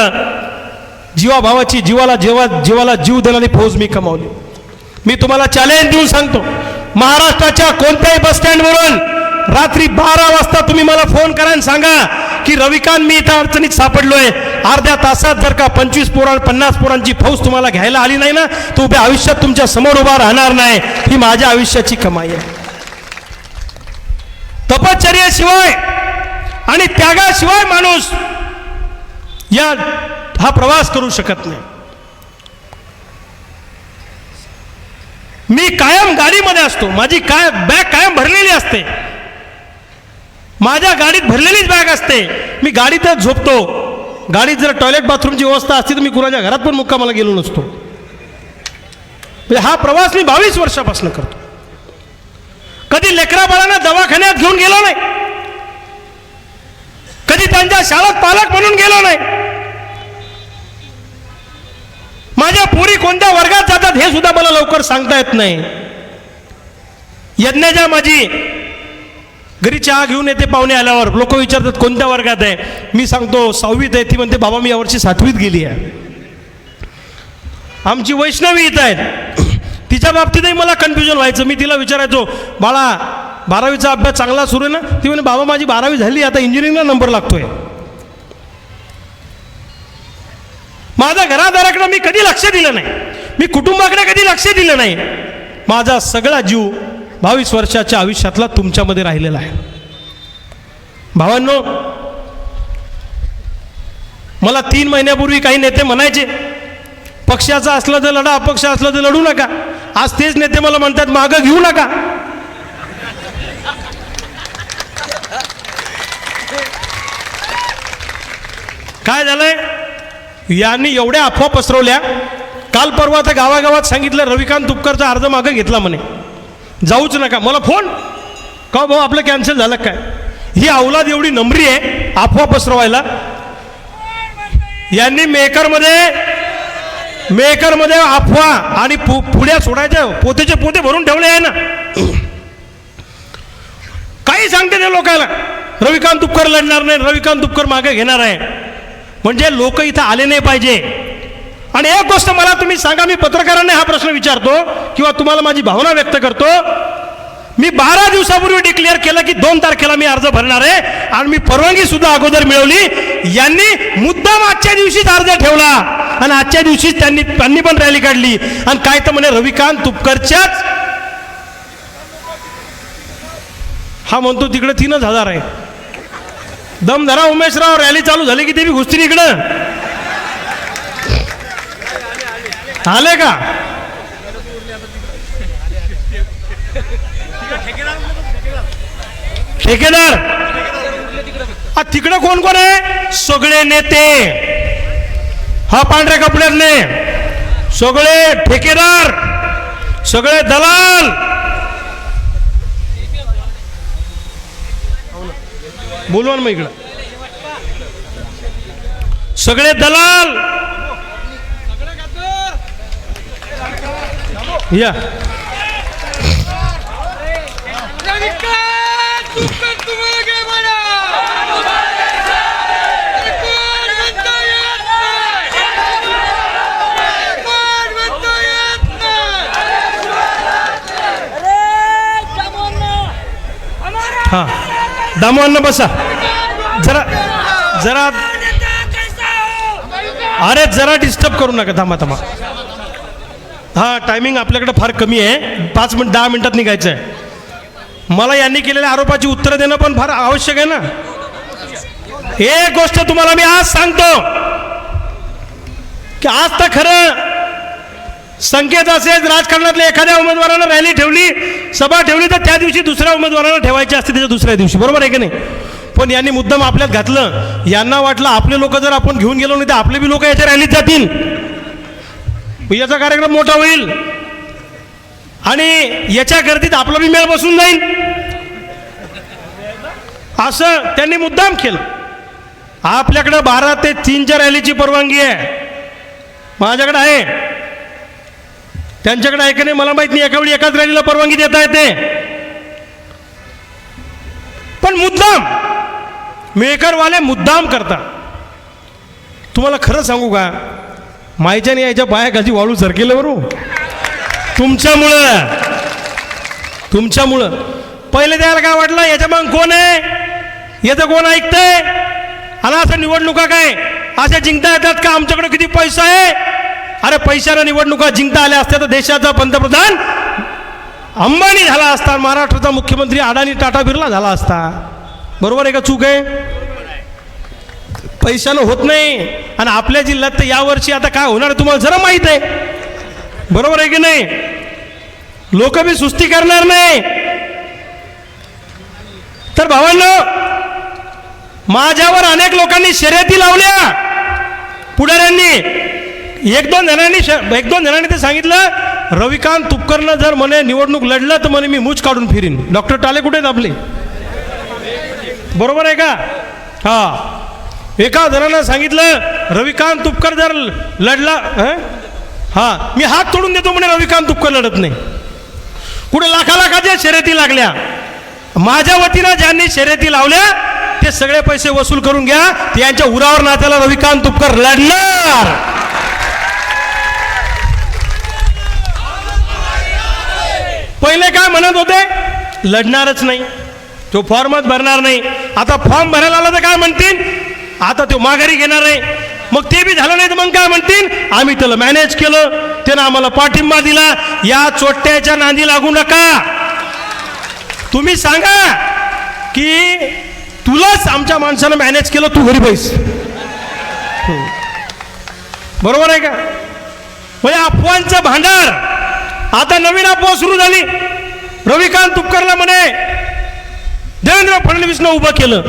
जीवाभावाची जीवाला जीव देणारी फौज मी कमावली. मी तुम्हाला चॅलेंज देऊन सांगतो, महाराष्ट्राच्या कोणत्याही बस स्टँडवरून रात्री 12 वाजता तुम्ही मला फोन करा आणि सांगा की रविकांत मी इथं अडचणीत सापडलोय, अर्ध्या तासात जर का 25-50 पोरांची फौज तुम्हाला घ्यायला आली नाही ना, तर उभ्या आयुष्यात तुमच्या समोर उभा राहणार नाही. ही माझ्या आयुष्याची कमाई आहे. तपश्चर्येशिवाय आणि त्यागाशिवाय माणूस हा प्रवास करू शकत नाही. मी कायम गाडीमध्ये असतो, माझी बॅग कायम भरलेली असते, माझ्या गाडीत भरलेलीच बॅग असते. मी गाडीतच झोपतो. गाडीत जर टॉयलेट बाथरूमची व्यवस्था असती तर मी कुणाच्या घरात पण मुक्कामाला गेलो नसतो. हा प्रवास मी 22 वर्षापासून करतो. कधी लेकरा बाळांना दवाखान्यात घेऊन गेलो नाही, कधी त्यांच्या शाळेत पालक म्हणून गेलो नाही. माझ्या पोरी कोणत्या वर्गात जातात हे सुद्धा मला लवकर सांगता येत नाही. यज्ञाच्या माझी घरी चहा घेऊन येते पाहुणे आल्यावर, लोक विचारतात कोणत्या वर्गात आहे, मी सांगतो 6वीत आहे. ती म्हणते बाबा मी यावर्षी 7वीत गेली आहे. आमची वैष्णवी इथं आहेत, तिच्या बाबतीतही मला कन्फ्युजन व्हायचं. मी तिला विचारायचो बाळा 12वीचा अभ्यास चांगला सुरू आहे ना? ती म्हणे बाबा माझी 12वी झाली, आता इंजिनिअरिंगला नंबर लागतोय. माझ्या घरादाराकडे मी कधी लक्ष दिलं नाही, मी कुटुंबाकडे कधी लक्ष दिलं नाही. माझा सगळा जीव 22 वर्षाच्या आयुष्यातला तुमच्यामध्ये राहिलेला आहे. भावांनो, मला 3 महिन्यापूर्वी काही नेते म्हणायचे पक्षाचा असलं तर लढा, अपक्ष असलं तर लढू नका. आज तेच नेते मला म्हणतात मागं घेऊ नका. काय झालंय, यांनी एवढ्या अफवा पसरवल्या. काल परवा तर गावागावात सांगितलं रविकांत तुपकरचा अर्ज मागं घेतला म्हणे, जाऊच नका. मला फोन का भाऊ आपलं कॅन्सल झालं काय? ही अवलाद एवढी नम्री आहे अफवा पसरवायला. यांनी मेकरमध्ये अफवा आणि पुढ्या सोडायच्या पोतेचे पोते भरून ठेवले आहे ना. काही सांगते ते लोकांना रविकांत तुपकर लढणार नाही, रविकांत तुपकर मागे घेणार आहे. म्हणजे लोक इथं आले नाही पाहिजे. आणि एक गोष्ट मला तुम्ही सांगा, मी पत्रकारांना हा प्रश्न विचारतो किंवा तुम्हाला माझी भावना व्यक्त करतो. मी 12 दिवसापूर्वी डिक्लेअर केलं की 2 तारखेला मी अर्ज भरणार आहे आणि मी परवानगी सुद्धा अगोदर मिळवली. यांनी मुद्दाम आजच्या दिवशीच अर्ज ठेवला आणि आजच्या दिवशीच त्यांनी पण रॅली काढली आणि काय तर म्हणे रविकांत तुपकरच्याच. हा म्हणतो तिकडे 3000 आहे. दम धरा उमेशराव, रॅली चालू झाली की ते बी घुसतील इकडं. आले का? ठेकेदार तिकडे कोण कोण आहे? सगळे नेते, हा पांढऱ्या कपड्यातले सगळे ठेकेदार, सगळे दलाल, बोलवा ना मग इकडं. सगळे दलाल या. हा दामवांना बसा जरा जरा. अरे जरा डिस्टर्ब करू नका, थांबा. हा टायमिंग आपल्याकडे फार कमी आहे, 5 मिनिट 10 मिनिटात निघायचं आहे. मला यांनी केलेल्या आरोपाची उत्तरं देणं पण फार आवश्यक आहे ना. एक गोष्ट तुम्हाला मी आज सांगतो की आज तर खरं संकेत असेल राजकारणातल्या एखाद्या उमेदवारानं रॅली ठेवली, सभा ठेवली तर त्या दिवशी दुसऱ्या उमेदवाराला ठेवायची असते त्याच्या दुसऱ्या दिवशी, बरोबर आहे की नाही? पण यांनी मुद्दाम आपल्यात घातलं. यांना वाटलं आपले लोक जर आपण घेऊन गेलो नाही तर आपले बी लोक याच्या रॅलीत जातील, याचा कार्यक्रम मोठा होईल आणि याच्या गर्दीत आपला बी मेळ बसून जाईल, असं त्यांनी मुद्दाम केलं. आपल्याकडे 12 ते 3च्या रॅलीची परवानगी आहे, माझ्याकडे आहे, त्यांच्याकडे आहे का नाही मला माहित नाही. एका वेळी एकाच रॅलीला परवानगी देता येते. पण मुद्दाम मेकरवाले मुद्दाम करतात. तुम्हाला खरं सांगू का, मायच्याने यायच्या पायाखाली वाळू सरकेलं बरोबर तुमच्यामुळं. पहिले त्याला काय वाटलं याच्या मग कोण आहे, याचं कोण ऐकतंय आणि असं निवडणुका काय अशा जिंकता येतात का, आमच्याकडे किती पैसा आहे. अरे पैशाने निवडणुका जिंकता आल्या असत्या तर देशाचा पंतप्रधान अंबानी झाला असता, महाराष्ट्राचा मुख्यमंत्री अडाणी टाटा बिर्ला झाला असता. बरोबर आहे का चूक आहे? पैशानं होत नाही. आणि आपल्या जिल्ह्यात तर यावर्षी आता काय होणार तुम्हाला जरा माहीत आहे. बरोबर आहे की नाही? लोक बी सुस्ती करणार नाही. तर भावांनो, माझ्यावर अनेक लोकांनी शर्यती लावल्या, पुढाऱ्यांनी. एक दोन जणांनी ते सांगितलं, रविकांत तुपकरनं जर म्हणे निवडणूक लढलं तर म्हणे मी मूछ काढून फिरीन. डॉक्टर टाले कुठे आहेत आपले? बरोबर आहे का? हा. एका जणांना सांगितलं रविकांत तुपकर जर लढला, हा मी हात तोडून देतो म्हणे रविकांत तुपकर लढत नाही. कुठे लाखाच्या शर्यती लागल्या. माझ्या वतीनं ज्यांनी शर्यती लावल्या ते सगळे पैसे वसूल करून घ्या. यांच्या उरावर नात्याला रविकांत तुपकर लढणार. पहिले काय म्हणत होते? लढणारच नाही, तो फॉर्मच भरणार नाही. आता फॉर्म भरायला आला तर काय म्हणतील? आता तो माघारी घेणार आहे. मग ते बी झालं नाही तर मग काय म्हणतील? आम्ही त्याला मॅनेज केलं, त्यानं आम्हाला पाठिंबा दिला. या चोट्ट्याच्या नांदी लागू नका. तुम्ही सांगा की तुलाच आमच्या माणसानं मॅनेज केलं, तू घरी बैस. बरोबर आहे का? म्हणजे अफवांचं भांडार. आता नवीन अफवा सुरू झाली. रविकांत तुपकरला म्हणे देवेंद्र फडणवीसनं उभं केलं.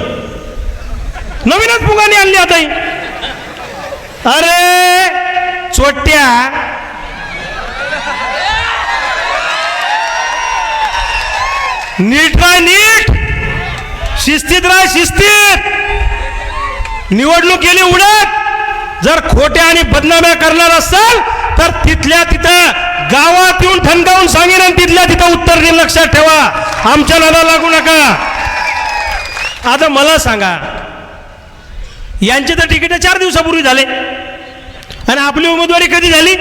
नवीनच पुंगाने आणली आता. अरे चोट्ट्या, नीट राह, नीट शिस्तीत राह, शिस्तीत. निवडणूक गेली उडत. जर खोट्या आणि बदनाम्या करणार असाल तर तिथल्या तिथं गावात येऊन ठणकावून सांगेन आणि तिथल्या तिथं उत्तर देईन. लक्षात ठेवा, आमच्या नादाला लागू नका. आता मला सांगा, यांचे तर तिकीट 4 दिवसापूर्वी झाले आणि आपली उमेदवारी कधी झाली?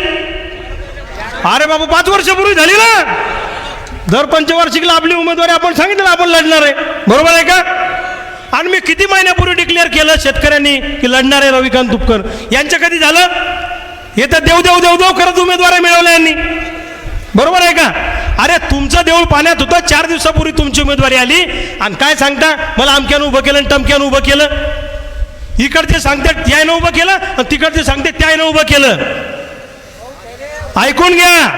अरे बाबा 5 वर्षापूर्वी झाली ना. दर पंचवार्षिकला आपली उमेदवारी आपण सांगितलं आपण लढणार आहे. बरोबर आहे का? आणि मी किती महिन्यापूर्वी डिक्लेअर केलं शेतकऱ्यांनी की लढणार आहे रविकांत तुपकर. यांचं कधी झालं? हे तर देव देव देव देव करत उमेदवारी मिळवल्या यांनी. बरोबर आहे का? अरे तुमचं देऊळ पाण्यात होतं. 4 दिवसापूर्वी तुमची उमेदवारी आली आणि काय सांगता मला अमक्यानं उभं केलं आणि टमक्यानं उभं केलं. इकडचे सांगते त्यानं उभं केलं आणि तिकडचे सांगते त्यानं उभं केलं. ऐकून घ्या,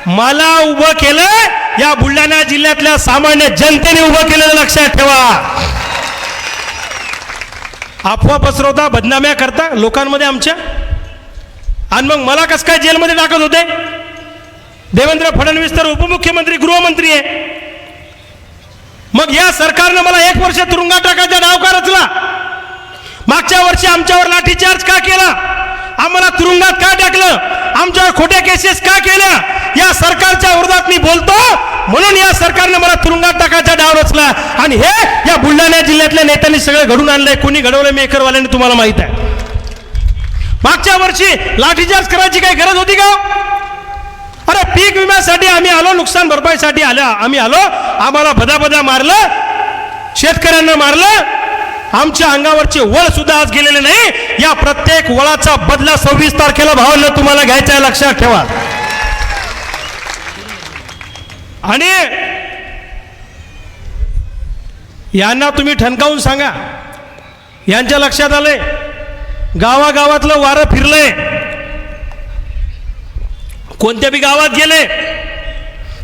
मला उभं केलं या बुलढाणा जिल्ह्यातल्या सामान्य जनतेने उभं केलेलं. लक्षात ठेवा. अफवा पसरवता, बदनाम्या करता लोकांमध्ये आमच्या. आणि मग मला कसं काय जेलमध्ये टाकत होते? देवेंद्र फडणवीस तर उपमुख्यमंत्री गृहमंत्री आहे. मग या सरकारनं मला 1 वर्ष तुरुंगात टाकायचा डाव का रचला? मागच्या वर्षी आमच्यावर लाठीचार्ज का केला? आम्हाला तुरुंगात का टाकलं? आमच्यावर खोट्या केसेस का केल्या? या सरकारच्या विरोधात मी बोलतो म्हणून या सरकारने मला तुरुंगात टाकायचा डाव रचला. आणि हे या बुलढाणा जिल्ह्यातल्या नेत्यांनी सगळं घडून आणलंय. कोणी घडवलंय? मेकरवाल्यांनी. तुम्हाला माहित आहे. मागच्या वर्षी लाठीचार्ज करायची काही गरज होती का? अरे पीक विम्यासाठी आम्ही आलो, नुकसान भरपाईसाठी आम्ही आलो. आम्हाला भदाभदा मारलं, शेतकऱ्यांना मारलं. आमच्या अंगावरचे वळ सुद्धा आज गेलेले नाही. या प्रत्येक वळाचा बदला 26 तारखेला भावांना तुम्हाला घ्यायचा आहे. लक्षात ठेवा. आणि यांना तुम्ही ठणकावून सांगा. यांच्या लक्षात आलंय गावागावातलं वारं फिरलंय. कोणत्या बी गावात गेले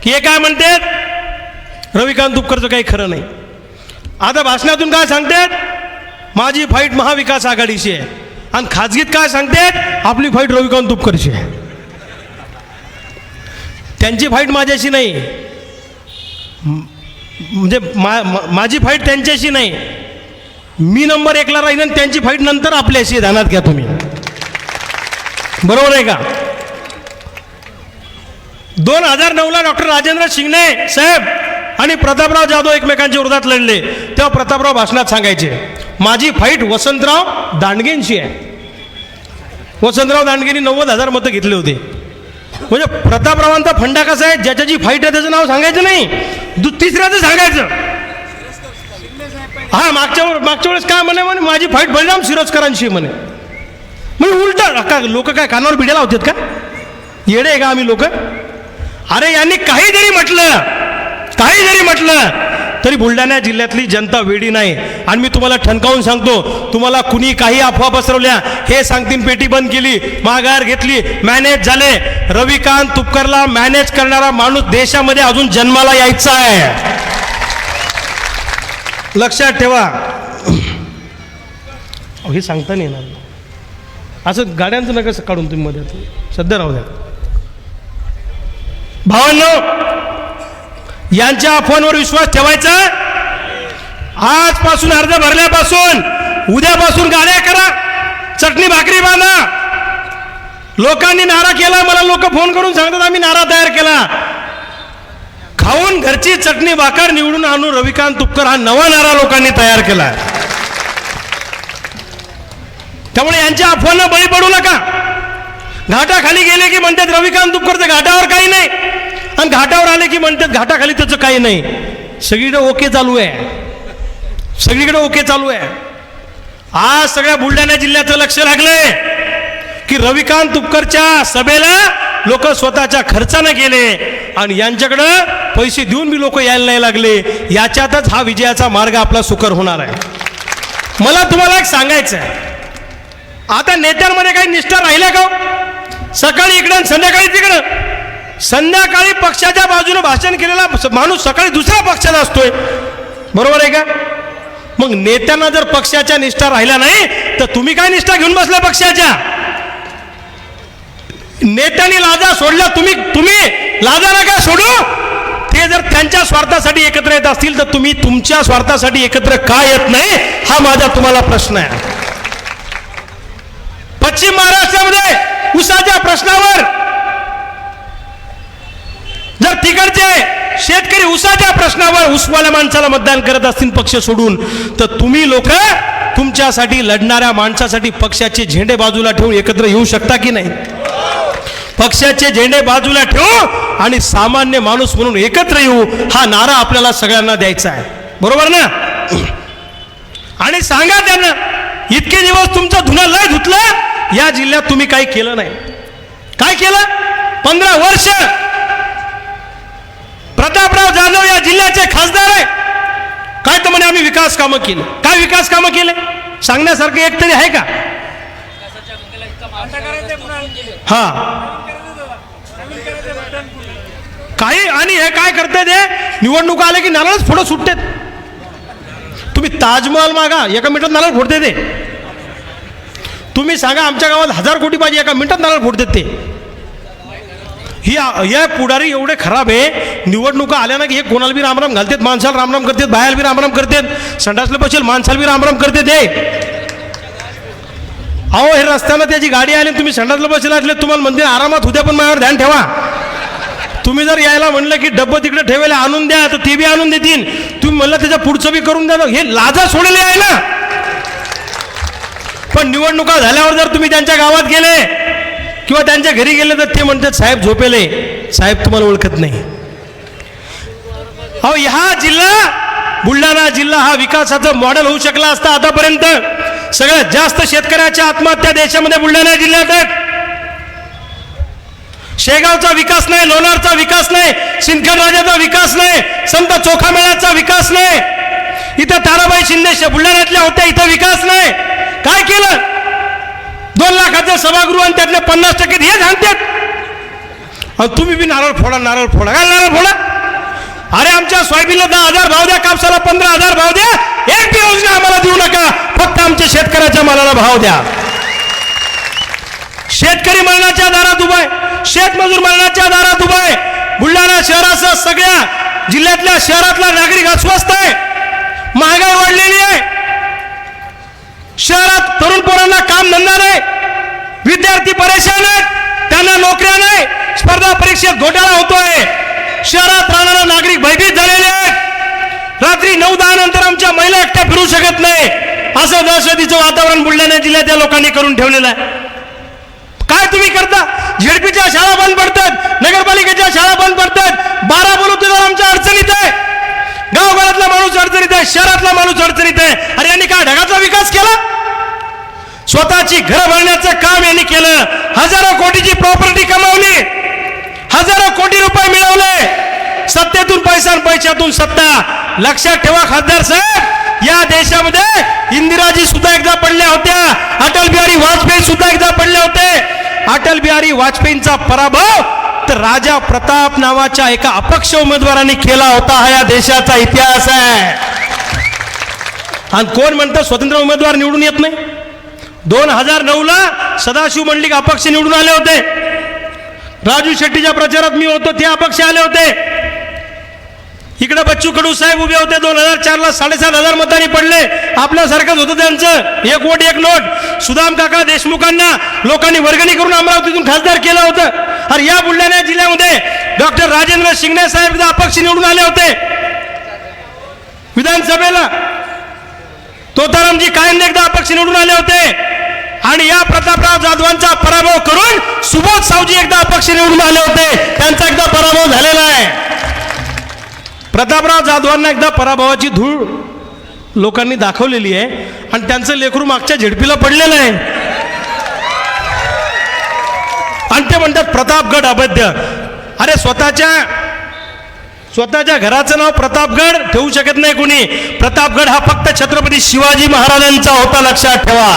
की हे काय म्हणतात? रविकांत तुपकरचं काही खरं नाही. आता भाषणातून काय सांगतात? माझी फाईट महाविकास आघाडीशी आहे. आणि खाजगीत काय सांगतात? आपली फाईट रविकांत तुपकरची आहे. त्यांची फाईट माझ्याशी नाही, म्हणजे माझी फाईट त्यांच्याशी नाही. मी नंबर 1ला राहीन आणि त्यांची फाईट नंतर आपल्याशी. ध्यानात घ्या तुम्ही. बरोबर आहे का? 2009ला डॉक्टर राजेंद्र शिंगणे साहेब आणि प्रतापराव जाधव एकमेकांच्या विरोधात लढले तेव्हा प्रतापराव भाषणात सांगायचे माझी फाईट वसंतराव दांडगेंशी आहे. वसंतराव दांडगेंनी 90,000 मतं घेतले होते. म्हणजे प्रतापरावांचा फंडा कसा आहे? ज्याची फाईट आहे त्याचं नाव सांगायचं नाही, तिसऱ्याचं सांगायचं. हा मागच्या वेळेस काय म्हणे माझी फाईट बलराम सिरोजकरांशी म्हणे. म्हणजे उलट का लोक काय कानावर बिड्या लावतात का? येडे आहे का आम्ही लोक? अरे यांनी काही जरी म्हटलं तरी बुलढाणा जिल्ह्यातली जनता वेडी नाही. आणि मी तुम्हाला ठणकावून सांगतो, तुम्हाला कुणी काही अफवा पसरवल्या, हे सांगतील पेटी बंद केली, माघार घेतली, मॅनेज झाले. रविकांत तुपकरला मॅनेज करणारा माणूस देशामध्ये अजून जन्माला यायचा आहे, लक्षात ठेवा. हे सांगता नाही येणार. असं गाड्यांचं नका काढून तुम्ही मध्ये, सध्या राहू द्या. भावांनो, यांच्या फोनवर विश्वास ठेवायचा. आजपासून अर्ज भरल्यापासून उद्यापासून गाड्या करा, चटणी भाकरी बांधा. लोकांनी नारा केला, मला लोक फोन करून सांगतात आम्ही नारा तयार केला. खाऊन घरची चटणी भाकर निवडून आणू रविकांत तुपकर हा नवा नारा लोकांनी तयार केला. त्यामुळे यांच्या अफवांना बळी पडू नका. घाटाखाली गेले की म्हणतात रविकांत तुपकरचं घाटावर काही नाही, आणि घाटावर आले की म्हणतात घाटाखाली त्याचं काही नाही. सगळीकडे ओके चालू आहे. आज सगळ्या बुलढाणा जिल्ह्याचं लक्ष लागलंय की रविकांत तुपकरच्या सभेला लोक स्वतःच्या खर्चानं गेले आणि यांच्याकडं पैसे देऊन बी लोक यायला नाही लागले. याच्यातच हा विजयाचा मार्ग आपला सुकर होणार आहे. मला तुम्हाला एक सांगायचं आहे, आता नेत्यांमध्ये काही निष्ठा राहिल्या का? सकाळी इकडं आणि संध्याकाळी तिकडं. संध्याकाळी पक्षाच्या बाजूने भाषण केलेला माणूस सकाळी दुसऱ्या पक्षाला असतोय, बरोबर आहे का? मग नेत्यांना जर पक्षाच्या निष्ठा राहिल्या नाही तर तुम्ही काय निष्ठा घेऊन बसल्या पक्षाच्या? नेत्यांनी लाजा सोडल्या, तुम्ही लाजा नका सोडू. ते जर त्यांच्या स्वार्थासाठी एकत्र येत असतील तर तुम्ही तुमच्या स्वार्थासाठी एकत्र का येत नाही, हा माझा तुम्हाला प्रश्न आहे. पश्चिम महाराष्ट्रामध्ये ऊसाच्या प्रश्नावर जर तिकडचे शेतकरी ऊसाच्या प्रश्नावर ऊसवाल्या माणसाला मतदान करत असतील पक्ष सोडून, तर तुम्ही लोक तुमच्यासाठी लढणाऱ्या माणसासाठी पक्षाचे झेंडे बाजूला ठेवून एकत्र येऊ शकता की नाही? पक्षाचे झेंडे बाजूला ठेवू आणि सामान्य माणूस म्हणून एकत्र येऊ, हा नारा आपल्याला सगळ्यांना द्यायचा आहे, बरोबर ना? आणि सांगा त्यांना, इतके दिवस तुमचं धुणं लय धुतलं, या जिल्ह्यात तुम्ही काही केलं नाही. काय केलं? 15 वर्ष प्रतापराव जाधव या जिल्ह्याचे खासदार आहे. काय तर म्हणे आम्ही विकास कामं केले. काय विकास कामं केले सांगण्यासारखं एक तरी आहे का? हा काही. आणि हे काय करते ते, निवडणुका आले की नारळच फोडत सुटते. तुम्ही ताजमहल मागा, एका मिनिटात नारळ फोडते ते. तुम्ही सांगा आमच्या गावात 1000 कोटी पाहिजे, एका मिनिटात नारळ फोडतात ते. या पुढारी एवढे खराब आहे, निवडणुका आल्या ना की हे कोणाला बी रामराम घालतात, माणसाला रामराम करतात, बायाला बी रामराम करतात, संडासला बसेल माणसाला बी रामराम करतात. अहो हे रस्त्याला त्याची गाडी आली, तुम्ही संडासला बसेल असले, तुम्हाला म्हणते आरामात होत्या, पण माझ्यावर ध्यान ठेवा. तुम्ही जर यायला म्हणलं की डब्बं तिकडे ठेवायला आणून द्या, तर ते बी आणून देतील. तुम्ही म्हणलं त्याच्या पुढचं बी करून द्या. हे लाजा सोडले आहे ना. पण निवडणुका झाल्यावर जर तुम्ही त्यांच्या गावात गेले किंवा त्यांच्या घरी गेले तर ते म्हणतात साहेब झोपेले, साहेब तुम्हाला ओळखत नाही. अहो हा जिल्हा, बुलढाणा जिल्हा हा विकासाचं मॉडेल होऊ शकला असता. आतापर्यंत सगळ्यात जास्त शेतकऱ्याच्या आत्महत्या देशामध्ये बुलढाणा जिल्ह्यात आहेत. शेगावचा विकास नाही, लोणारचा विकास नाही, सिंदखेडराजाचा विकास नाही, संत चोखामेळ्याचा विकास नाही, इथं ताराबाई शिंदे बुलढाण्यातल्या होत्या, इथं विकास नाही. काय केलं? 2 लाखाचं सभागृह आणि त्यातले 50% हे सांगतात. तुम्ही बी नारळ फोडा, नारळ फोडा. काय नारळ फोडा? अरे आमच्या सोयाबीनला 10,000 भाव द्या, कापसाला 15,000 भाव द्या, एक योजना आम्हाला देऊ नका, फक्त आमच्या शेतकऱ्याच्या मालाला भाव द्या. शेतकरी मरणाच्या दारात उभा आहे, शेतमजूर मरणाच्या दारात उभा आहे. बुलढाणा शहरासह सगळ्या जिल्ह्यातल्या शहरातला नागरिक अस्वस्थ आहे, महागाई वाढलेली आहे. शहरात तरुण पोरांना काम धंदा नाही, विद्यार्थी परेशान आहेत, त्यांना नोकऱ्या नाही, स्पर्धा परीक्षेत घोटाळा होतोय. शहरात राहणारे नागरिक भयभीत झालेले आहेत. रात्री 9-10 नंतर आमच्या महिला एकट्या फिरू शकत नाही, असं दहशतीचं वातावरण बुलढाणा जिल्ह्यात या लोकांनी करून ठेवलेलं आहे. काय तुम्ही करता? झेडपीच्या शाळा बंद पडतात, नगरपालिकेच्या शाळा बंद पडतात. 12 बलुतेदार आमच्या अडचणीत आहे, गावगाड्यातला माणूस अडचणीत आहे, शहरातला माणूस अडचणीत आहे. अरे यांनी काय ढगाचा विकास केला? स्वतःची घर भरण्याचं काम यांनी केलं. हजारो कोटीची प्रॉपर्टी कमावली, हजारो कोटी रुपये मिळवले. मिळवले. सत्तेतून पैसा आणि पैशातून सत्ता. लक्षात ठेवा खासदार साहेब, या देशामध्ये इंदिराजी सुद्धा एकदा पडल्या होत्या, अटल बिहारी वाजपेयी सुद्धा एकदा पडले होते. अटल बिहारी वाजपेयींचा पराभव तर राजा प्रताप नावाच्या एका अपक्ष उमेदवाराने केला होता. हा या देशाचा इतिहास आहे. आणि कोण म्हणतं स्वतंत्र उमेदवार निवडून येत नाही? 2009ला सदाशिव मंडलिक अपक्ष निवडून आले होते. राजू शेट्टीच्या प्रचारात मी होतो, ते अपक्ष आले होते. इकडे बच्चू कडू साहेब उभे होते. 2004ला 7,500 मतांनी पडले. आपल्यासारखंच होतं त्यांचं, एक वोट एक नोट. सुदाम काका देशमुखांना लोकांनी वर्गणी करून अमरावतीतून खासदार केलं होतं. आणि या बुलढाणा जिल्ह्यामध्ये डॉक्टर राजेंद्र शिंगणे साहेब एकदा अपक्ष निवडून आले होते विधानसभेला. तोतारामजी कायंदे एकदा अपक्ष निवडून आले होते. आणि या प्रतापराव जाधवांचा पराभव करून सुबोध सावजी एकदा अपक्ष निवडून आले होते. त्यांचा एकदा पराभव झालेला आहे. प्रतापराव जाधवांना एकदा पराभवाची धूळ लोकांनी दाखवलेली आहे आणि त्यांचं लेकरू मागच्या झेडपीला पडलेलं आहे. आणि ते म्हणतात प्रतापगड अवैध. अरे स्वतःच्या घराचं नाव प्रतापगड ठेवू शकत नाही कोणी. प्रतापगड हा फक्त छत्रपती शिवाजी महाराजांचा होता, लक्षात ठेवा.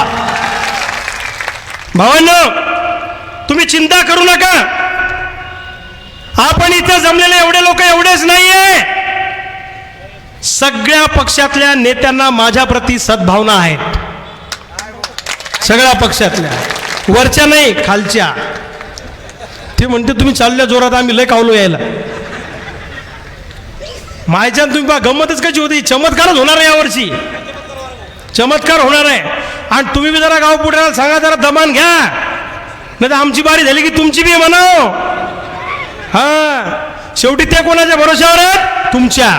भावांनो, तुम्ही चिंता करू नका. आपण इथे जमलेले एवढे लोक एवढेच नाहीये. सगळ्या पक्षातल्या नेत्यांना माझ्या प्रती सद्भावना आहेत. सगळ्या पक्षातल्या, वरच्या नाही खालच्या. ते म्हणते तुम्ही चालल्या जोरात, आम्ही लय कावलो यायला. मायच्या तुम्ही पहा गंमतच कशी होती. चमत्कारच होणार आहे यावर्षी, चमत्कार होणार आहे. आणि तुम्ही बी जरा गाव पुढे सांगा, जरा दमान घ्या, नाही तर आमची बारी झाली की तुमची बी म्हणाव. हा, शेवटी ते कोणाच्या भरोश्यावर आहेत? तुमच्या.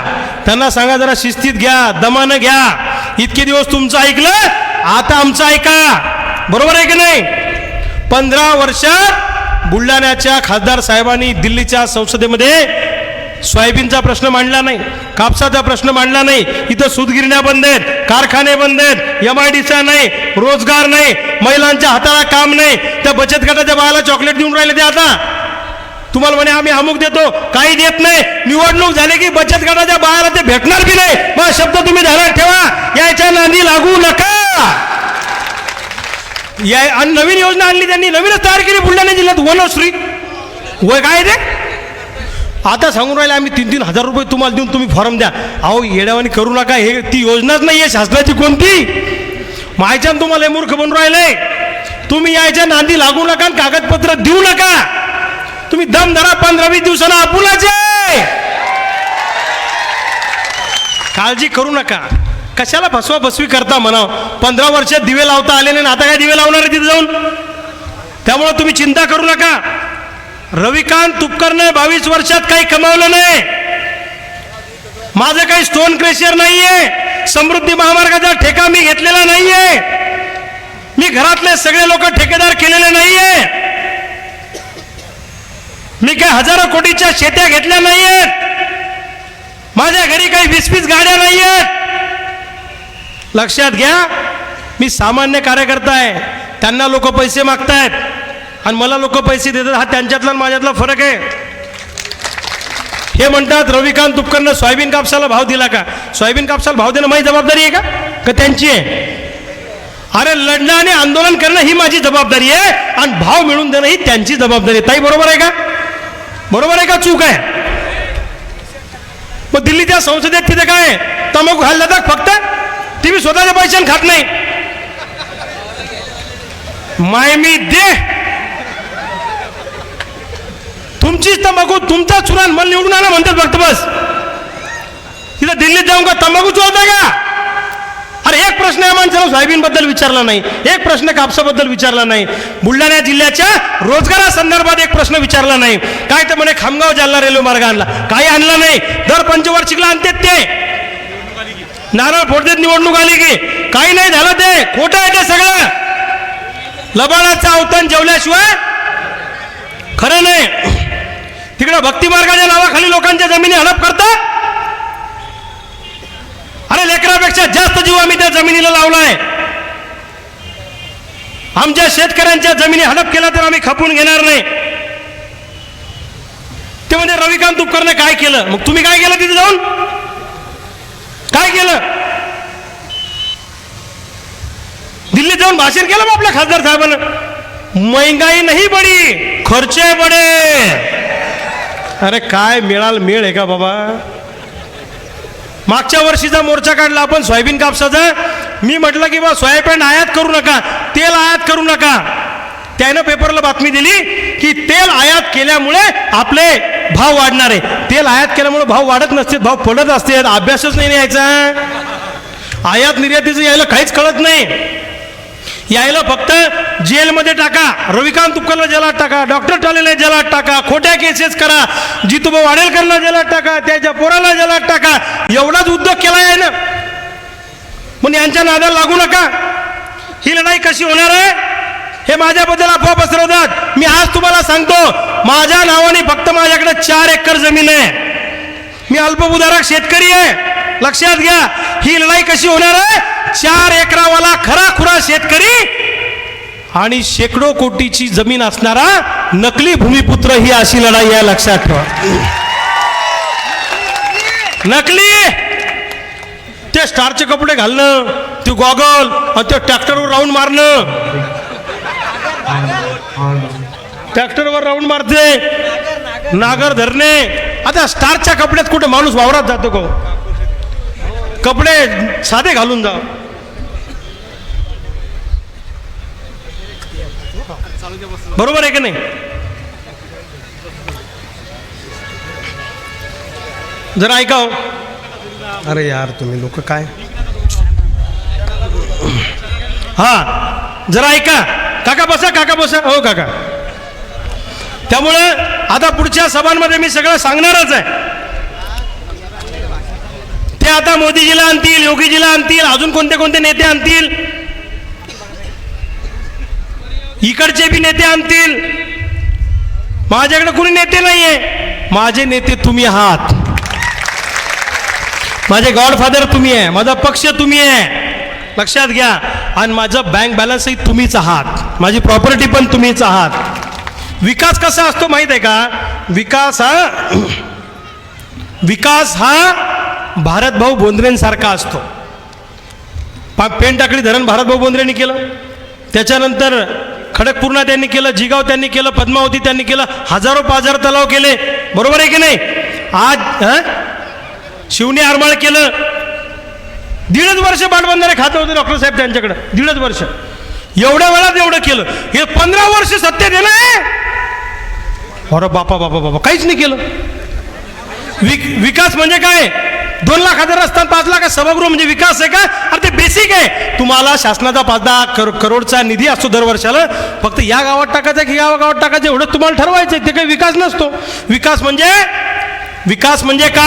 त्यांना सांगा जरा शिस्तीत घ्या, दमानं घ्या. इतके दिवस तुमचं ऐकलं, आता आमचं ऐका. बरोबर आहे की नाही? 15 वर्षात बुलढाण्याच्या खासदार साहेबांनी दिल्लीच्या संसदेमध्ये सोयाबीनचा प्रश्न मांडला नाही, कापसाचा प्रश्न मांडला नाही. इथं सूतगिरण्या बंद आहेत, कारखाने बंद आहेत, MIDC नाही, रोजगार नाही, महिलांच्या हाताला काम नाही. त्या बचत गटाच्या बाळाला चॉकलेट देऊन राहिले. ते आता तुम्हाला म्हणे आम्ही अमुक देतो, काही देत नाही. निवडणूक झाली की बचत गटाच्या बाळाला ते भेटणार की नाही, मग शब्द तुम्ही ध्यानात ठेवा. याच्या नांदी लागू नका. आणि नवीन योजना आणली त्यांनी, नवीनच तयार केली बुलढाणा जिल्ह्यात, वनश्री. वय काय ते आता सांगून राहिले आम्ही 3-3 हजार रुपये तुम्हाला देऊन तुम्ही फॉर्म द्या. अहो येड्यावानी करू नका. हे ती योजनाच नाही आहे शासनाची कोणती. मायच्यान तुम्हाला मूर्ख बनून राहिले. तुम्ही यायच्या नांदी लागू नका, कागदपत्र देऊ नका. तुम्ही दम धरा. 15-20 दिवसांना आपुलाचे. काळजी करू नका. कशाला फसवा फसवी करता म्हणाव. 15 वर्षात दिवे लावता आले नाही, आता काय दिवे लावणार आहे तिथे जाऊन. त्यामुळे तुम्ही चिंता करू नका. रविकांत तुपकरने 22 वर्षात काही कमावलं नाही. माझं काही स्टोन क्रेशर नाहीये. समृद्धी महामार्गाचा ठेका मी घेतलेला नाहीये. मी घरातले सगळे लोक ठेकेदार केलेले नाहीये. मी काही हजारो कोटीच्या शेत्या घेतल्या नाहीयेत. माझ्या घरी काही 20-20 गाड्या नाहीयेत. लक्षात घ्या, मी सामान्य कार्यकर्ता आहे. त्यांना लोक पैसे मागतायत आणि मला लोक पैसे देतात. हा त्यांच्यातला माझ्यातला फरक आहे. हे म्हणतात रविकांत तुपकरनं सोयाबीन कापसाला भाव दिला का? सोयाबीन कापसाला भाव देणं माझी जबाबदारी आहे का त्यांची आहे? अरे लढणं आणि आंदोलन करणं ही माझी जबाबदारी आहे आणि भाव मिळवून देणं ही त्यांची जबाबदारी आहे. ताई बरोबर आहे का? बरोबर आहे का चूक आहे? मग दिल्लीच्या संसदेत तिथे काय तंबाखू खाल्ला जातात फक्त, ती मी स्वतःच्या पैशाने खात नाही. माय मी दे तुमचीच तंबाखू, तुमचा चुरान मला निवडून आला म्हणतात फक्त बस. तिथं दिल्लीत जाऊन का तंबाखू चोरता का? अरे एक प्रश्न या माणसाला सोयाबीन बद्दल विचारला नाही, एक प्रश्न कापसाबद्दल विचारला नाही, बुलढाणा जिल्ह्याच्या रोजगारासंदर्भात एक प्रश्न विचारला नाही. काय तर म्हणे खामगाव जालना रेल्वे मार्ग आणला, काही आणला नाही. दर पंचवार्षिकला आणतात ते, नारळ फोडतात निवडणूक आली की, काही नाही झालं. ते खोटं आहे ते सगळं. लबाडाचा अवतन जेवल्याशिवाय खरं नाही. तिकडे भक्ती मार्गाच्या नावाखाली लोकांच्या जमिनी हडप करतात. अरे लेकरापेक्षा जास्त जीव आम्ही त्या जमिनीला लावलाय. आमच्या शेतकऱ्यांच्या जमिनी हडप केला तर आम्ही खपून घेणार नाही. ते म्हणजे रवी रविकांत तुपकरने काय केलं? मग तुम्ही काय केलं तिथे जाऊन? काय केलं? दिल्लीत जाऊन भाषण केलं मग आपल्या खासदार साहेबांना, महंगाई नाही बडी, खर्चे बडे. अरे काय मेळाल मेळ आहे का बाबा? मागच्या वर्षीचा मोर्चा काढला आपण सोयाबीन कापसाचा. मी म्हटलं की बा सोयाबीन आयात करू नका, तेल आयात करू नका. त्यानं पेपरला बातमी दिली की तेल आयात केल्यामुळे आपले भाव वाढणार आहे. तेल आयात केल्यामुळे भाव वाढत नसते, भाव पडत असते. अभ्यासच नाही यायचा. आयात निर्यातीचं यायला काहीच कळत नाही. यायला फक्त जेलमध्ये टाका, रविकांत तुपकरला जेलात टाका, डॉक्टर टालेला जेलात टाका, खोट्या केसेस करा, जितूबा वाडेलकरला जेलात टाका, त्याच्या पोराला जेलात टाका, एवढाच उद्योग केला आहे ना. पण यांच्या नादाला लागू नका. ही लढाई कशी होणार आहे हे माझ्याबद्दल अफवा पसरवतात. मी आज तुम्हाला सांगतो, माझ्या नावाने फक्त माझ्याकडे 4 एकर जमीन आहे. मी अल्पभूधारक शेतकरी आहे. लक्षात घ्या, ही लढाई कशी होणार आहे. 4 एकरावाला खरा खुरा शेतकरी आणि शेकडो कोटीची जमीन असणारा नकली भूमिपुत्र, ही अशी लढाई आहे. लक्षात ठेवा. नकली ते स्टारचे कपडे घालणं, ते गॉगल आणि ते ट्रॅक्टरवर राऊंड मारणं. ट्रॅक्टरवर राऊंड मारते, नागर धरणे. आता स्टारच्या कपड्यात कुठे माणूस वावरात जातो का? कपडे साधे घालून जा. बरोबर आहे की नाही? जरा ऐका हो. अरे यार तुम्ही लोक काय. हा जरा ऐका. काका बसा, काका बसा. हो काका. त्यामुळे आता पुढच्या सभांमध्ये मी सगळं सांगणारच आहे. ते आता मोदीजीला आणतील, योगीजीला आणतील, अजून कोणते कोणते नेते आणतील, इकडचे बी नेते आणतील. माझ्याकडे कोणी नेते नाहीये. माझे नेते तुम्ही आहात. माझे गॉडफादर तुम्ही आहे. माझा पक्ष तुम्ही आहे. लक्षात घ्या. आणि माझं बँक बॅलन्सही तुम्हीच आहात. माझी प्रॉपर्टी पण तुम्हीच आहात. विकास कसा असतो माहित आहे का? विकास हा भारतभाऊ बोंद्रेंसारखा असतो. पेन टाकळी धरण भारतभाऊ बोंद्रेंनी केलं. त्याच्यानंतर खडकपूर्णा त्यांनी केलं, जिगाव त्यांनी केलं, पद्मावती त्यांनी केलं, हजारो पाजार तलाव केले. बरोबर आहे की नाही? आज शिवने आरमाळ केलं. 1.5 वर्ष पाटबंधारे खातं होते डॉक्टर साहेब त्यांच्याकडे. 1.5 वर्ष. एवढ्या वेळात एवढं केलं. हे 15 वर्ष सत्तेत आहे ना. अरे बापा बापा बाबा, काहीच नाही केलं. विकास म्हणजे काय? 2 लाखाचा रस्ता, 5 लाख सभागृह म्हणजे विकास आहे का? अरे ते बेसिक आहे. तुम्हाला शासनाचा 5-10 करोडचा निधी असतो दर वर्षाला. फक्त या गावात टाकायचा की या गावात टाकायचं एवढं तुम्हाला ठरवायचं. ते काही विकास नसतो. विकास म्हणजे काय?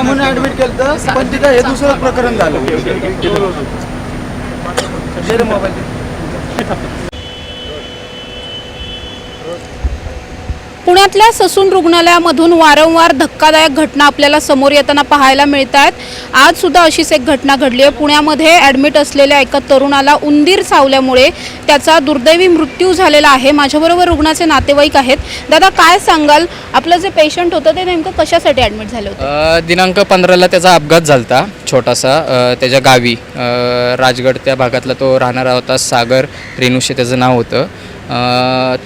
म्हणून ऍडमिट केलं, पण तिथं हे दुसरं प्रकरण झालं. पुण्यातल्या ससून रुग्णालयामधून वारंवार धक्कादायक घटना आपल्याला समोर येताना पाहायला मिळत आहेत. आज सुद्धा अशीच एक घटना घडली आहे. पुण्यामध्ये ॲडमिट असलेल्या एका तरुणाला उंदीर चावल्यामुळे त्याचा दुर्दैवी मृत्यू झालेला आहे. माझ्याबरोबर रुग्णाचे नातेवाईक आहेत. दादा काय सांगाल, आपलं जे पेशंट होतं ते नेमकं कशासाठी ॲडमिट झालं होतं? दिनांक 15ला त्याचा अपघात झाला छोटासा त्याच्या गावी. राजगड त्या भागातला तो राहणारा होता. सागर रेणुशे त्याचं नाव होतं.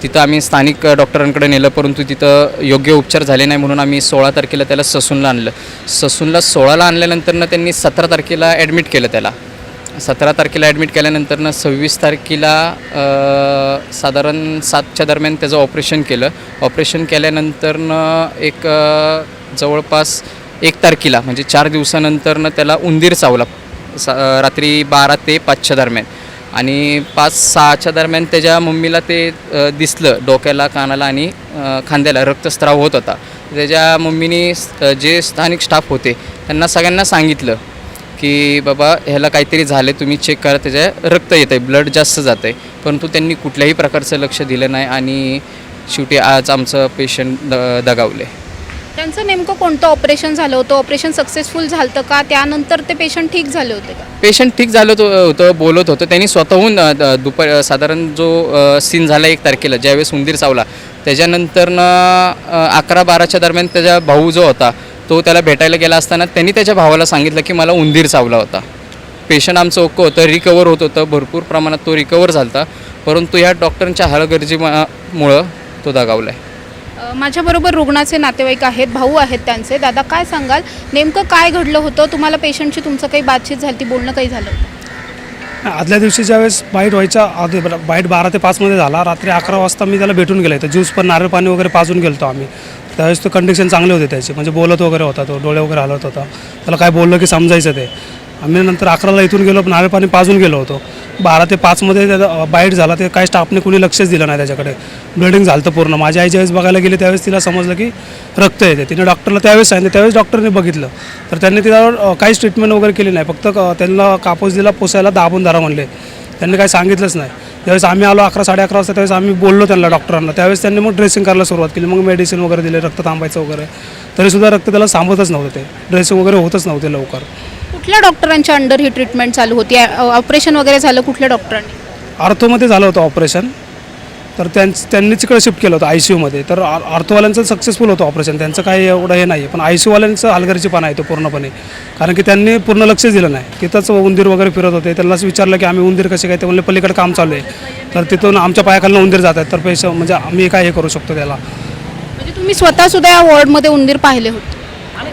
तिथं आम्ही स्थानिक डॉक्टरांकडे नेलं, परंतु तिथं योग्य उपचार झाले नाही म्हणून आम्ही 16 तारखेला त्याला ससूनला आणलं. ससूनला 16ला आणल्यानंतरनं त्यांनी 17 तारखेला ॲडमिट केलं त्याला. 17 तारखेला ॲडमिट केल्यानंतरनं 26 तारखेला साधारण 7च्या दरम्यान त्याचं ऑपरेशन केलं. ऑपरेशन केल्यानंतरनं एक जवळपास 1 तारखेला म्हणजे 4 दिवसानंतरनं त्याला उंदीर चावला. रात्री 12 ते 5च्या दरम्यान. आणि 5-6च्या दरम्यान त्याच्या मम्मीला ते दिसलं. डोक्याला, कानाला आणि खांद्याला रक्तस्राव होत होता. त्याच्या मम्मीने जे स्थानिक स्टाफ होते त्यांना सगळ्यांना सांगितलं की बाबा ह्याला काहीतरी झालं, तुम्ही चेक करा, त्याच्या रक्त येतं आहे, ब्लड जास्त जातं आहे. परंतु त्यांनी कुठल्याही प्रकारचं लक्ष दिलं नाही आणि शेवटी आज आमचं पेशंट दगावले. त्यांचं नेमकं कोणतं ऑपरेशन झालं होतं? ऑपरेशन सक्सेसफुल झालं का? त्यानंतर ते पेशंट ठीक झाले होते का? पेशंट ठीक झालं होतं, बोलत होतं. त्यांनी स्वतःहून दुपार साधारण जो सीन झाला 1 तारखेला ज्यावेळेस उंदीर चावला त्याच्यानंतरनं 11-12च्या दरम्यान त्याचा भाऊ जो होता तो त्याला भेटायला गेला असताना त्यांनी त्याच्या भावाला सांगितलं की मला उंदीर चावला होता. पेशंट आमचं ओके होतं, रिकवर होत होतं, भरपूर प्रमाणात तो रिकवर झाला होता, परंतु ह्या डॉक्टरांच्या हलगर्जीमुळं तो दगावला आहे. माझ्याबरोबर रुग्णाचे नातेवाईक आहेत, भाऊ आहेत त्यांचे. दादा, काय सांगाल, नेमकं काय घडलं होतं? तुम्हाला पेशंटची तुमचं काही बातचीत झाली, बोलणं काही झालं होतं? आदल्या दिवशी ज्यावेळेस बाईट व्हायच्या आधी बाईट 12 ते 5मध्ये झाला. रात्री 11 वाजता मी त्याला भेटून गेलो. तर ज्यूस पण नारळ पाणी वगैरे पाजून गेलो आम्ही. त्यावेळेस तो कंडिशन चांगले होते त्याचे, म्हणजे बोलत वगैरे होता, तो डोळे वगैरे हलत होता. त्याला काय बोललं की समजायचं ते. आम्ही नंतर 11ला इथून गेलो, नारळ पाणी पाजून गेलो होतो. 12 ते 5मध्ये त्याचा बाईट झाला. ते काय स्टाफने कुणी लक्षच दिलं नाही त्याच्याकडे. ब्लिडिंग झालं तर पूर्ण. माझ्या आई ज्यावेळेस बघायला गेली त्यावेळेस तिला समजलं की रक्त येते. तिने डॉक्टरला त्यावेळेस सांगितलं, त्यावेळेस डॉक्टरने बघितलं तर त्यांनी तिला काहीच ट्रीटमेंट वगैरे केली नाही. फक्त त्यांना कापूस दिला, पोसायला दाबून धरा म्हणले. त्यांनी काही सांगितलंच नाही. त्यावेळेस आम्ही आलो 11-11:30 वाजता. त्यावेळेस आम्ही बोललो त्यांना, डॉक्टरांना. त्यावेळेस त्यांनी मग ड्रेसिंग करायला सुरुवात केली. मग मेडिसिन वगैरे दिले, रक्त थांबायचं वगैरे. तरीसुद्धा रक्त त्याला थांबतच नव्हतं. ते ड्रेसिंग वगैरे होतच नव्हते लवकर. कुठल्या डॉक्टरांच्या अंडर ही ट्रीटमेंट चालू होती? ऑपरेशन वगैरे झालं कुठल्या डॉक्टरांनी? आर्थोमध्ये झालं होतं ऑपरेशन. तर त्यांनीच इकडे शिफ्ट केलं होतं ICUमध्ये. तर आर्थोवाल्यांचं सक्सेसफुल होतं ऑपरेशन. त्यांचं काही एवढं हे नाही. पण ICUवाल्यांचं हलगर्जीपणा आहे तो पूर्णपणे. कारण की त्यांनी पूर्ण लक्षच दिलं नाही. तिथंच उंदीर वगैरे फिरत होते. त्यांनाच विचारलं की आम्ही उंदीर कसे काय? ते म्हणले पलीकडे काम चालू आहे. तर तिथून आमच्या पायाखालनं उंदीर जात आहेत. तर म्हणजे आम्ही काय हे करू शकतो त्याला. म्हणजे तुम्ही स्वतः सुद्धा या वॉर्डमध्ये उंदीर पाहिले होते?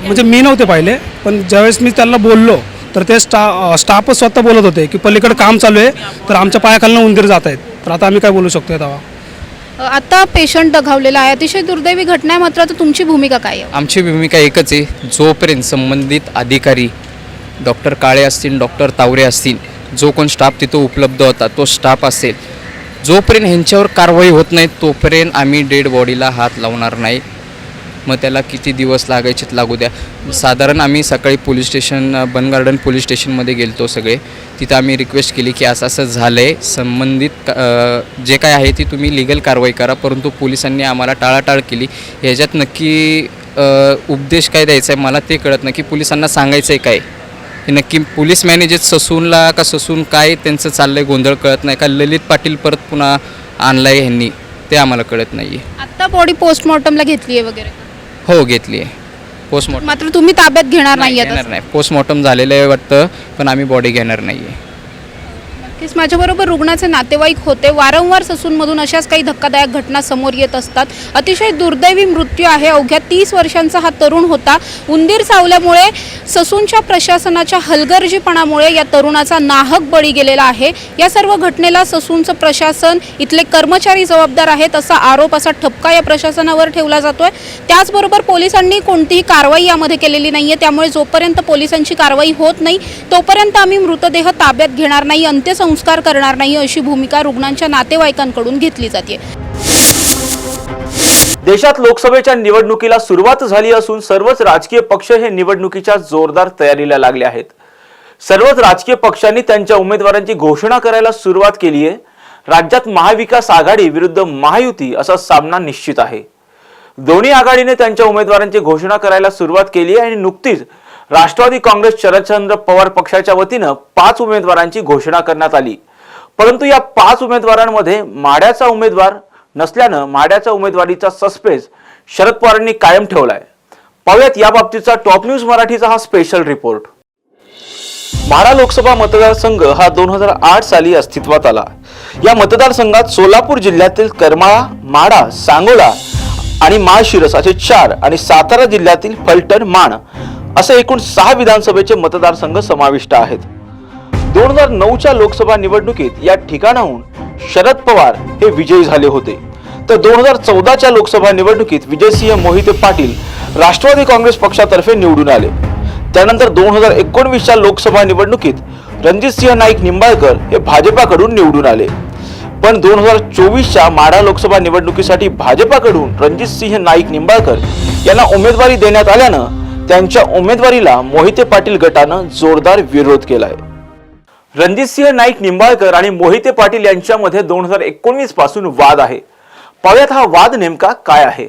म्हणजे मी नव्हते पाहिले, पण ज्यावेळेस मी त्यांना बोललो तर ते स्टाफच स्वतः बोलत होते की पलीकडे काम चालू आहे, तर आमच्या पायाखालनं उंदीर जात आहेत. तर आता आम्ही काय बोलू शकतो तेव्हा? आता पेशंट दगावलेला आहे, अतिशय दुर्दैवी घटना आहे. मात्र आता तुमची भूमिका काय आहे? आमची भूमिका एकच आहे, जोपर्यंत संबंधित अधिकारी डॉक्टर काळे असतील, डॉक्टर तावरे असतील, जो कोण स्टाफ तिथं उपलब्ध होता तो स्टाफ असेल, जोपर्यंत ह्यांच्यावर कारवाई होत नाही तोपर्यंत आम्ही डेड बॉडीला हात लावणार नाही. मग त्याला किती दिवस लागायचेत लागू द्या. साधारण आम्ही सकाळी पोलीस स्टेशन, बन गार्डन पोलीस स्टेशनमध्ये गेलतो सगळे. तिथं आम्ही रिक्वेस्ट केली की असं असं झालं आहे, संबंधित जे काय आहे ती तुम्ही लिगल कारवाई करा. परंतु पोलिसांनी आम्हाला टाळाटाळ केली. ह्याच्यात नक्की उपदेश काय द्यायचा आहे मला ते कळत नाही, की पोलिसांना सांगायचं आहे काय हे नक्की. पोलीस मॅनेजर ससूनला का ससून काय त्यांचं चाललं आहे गोंधळ कळत नाही. का ललित पाटील परत पुन्हा आणलं आहे ह्यांनी ते आम्हाला कळत नाही आहे. आता बॉडी पोस्टमॉर्टमला घेतली आहे वगैरे? हो घेतली आहे पोस्टमॉर्टम. मात्र तुम्ही ताब्यात घेणार नाही? नाही, पोस्टमॉर्टम झालेलं आहे वाटतं, पण आम्ही बॉडी घेणार नाही आहे. नक्कीच माझ्याबरोबर रुग्णाचे नातेवाईक होते. वारंवार ससूनमधून अशाच काही धक्कादायक घटना समोर येत असतात. अतिशय दुर्दैवी मृत्यू आहे. अवघ्या 30 वर्षांचा हा तरुण होता. उंदीर चावल्यामुळे ससूनच्या प्रशासनाच्या हलगर्जीपणामुळे या तरुणाचा नाहक बळी गेलेला आहे. या सर्व घटनेला ससूनचं प्रशासन, इथले कर्मचारी जबाबदार आहेत असा आरोप, असा ठपका या प्रशासनावर ठेवला जातोय. त्याचबरोबर पोलिसांनी कोणतीही कारवाई यामध्ये केलेली नाहीये. त्यामुळे जोपर्यंत पोलिसांची कारवाई होत नाही तोपर्यंत आम्ही मृतदेह ताब्यात घेणार नाही, अंत्यसंस्कार करणार नाही, अशी भूमिका रुग्णांच्या नातेवाईकांकडून घेतली जाते. देशात लोकसभेच्या निवडणुकीला सुरुवात झाली असून सर्वच राजकीय पक्ष हे निवडणुकीच्या जोरदार तयारीला लागले आहेत. सर्वच राजकीय पक्षांनी त्यांच्या उमेदवारांची घोषणा करायला सुरुवात केली आहे. राज्यात महाविकास आघाडी विरुद्ध महायुती असा सामना निश्चित आहे. दोन्ही आघाडीने त्यांच्या उमेदवारांची घोषणा करायला सुरुवात केली आहे आणि नुकतीच राष्ट्रवादी काँग्रेस शरदचंद्र पवार पक्षाच्या वतीनं 5 उमेदवारांची घोषणा करण्यात आली. परंतु या 5 उमेदवारांमध्ये माढ्याचा उमेदवार नसल्यानं माढ्याच्या उमेदवारीचा सस्पेन्स शरद पवारांनी कायम ठेवलाय. पाहूयात या बाबतीचा टॉप न्यूज मराठीचा हा स्पेशल रिपोर्ट. माढा लोकसभा मतदारसंघ हा 2008 साली अस्तित्वात आला. या मतदारसंघात सोलापूर जिल्ह्यातील करमाळा, माढा, सांगोला आणि माळशिरस असे 4 आणि सातारा जिल्ह्यातील फलटण, माण असे एकूण 6 विधानसभेचे मतदारसंघ समाविष्ट आहेत. 2009च्या लोकसभा निवडणुकीत या ठिकाणाहून शरद पवार हे विजयी झाले होते. तर 2014च्या लोकसभा निवडणुकीत विजयसिंह मोहिते पाटील राष्ट्रवादी काँग्रेस पक्षातर्फे निवडून आले. त्यानंतर 2019च्या लोकसभा निवडणुकीत रणजितसिंह नाईक निंबाळकर हे भाजपाकडून निवडून आले. पण 2024च्या माढा लोकसभा निवडणुकीसाठी भाजपाकडून रणजितसिंह नाईक निंबाळकर यांना उमेदवारी देण्यात आल्यानं त्यांच्या उमेदवारीला मोहिते पाटील गटानं जोरदार विरोध केलाय. रणजितसिंह नाईक निंबाळकर आणि मोहिते पाटील यांच्यामध्ये 2019 पासून वाद आहे. पाहूयात हा वाद नेमका काय आहे.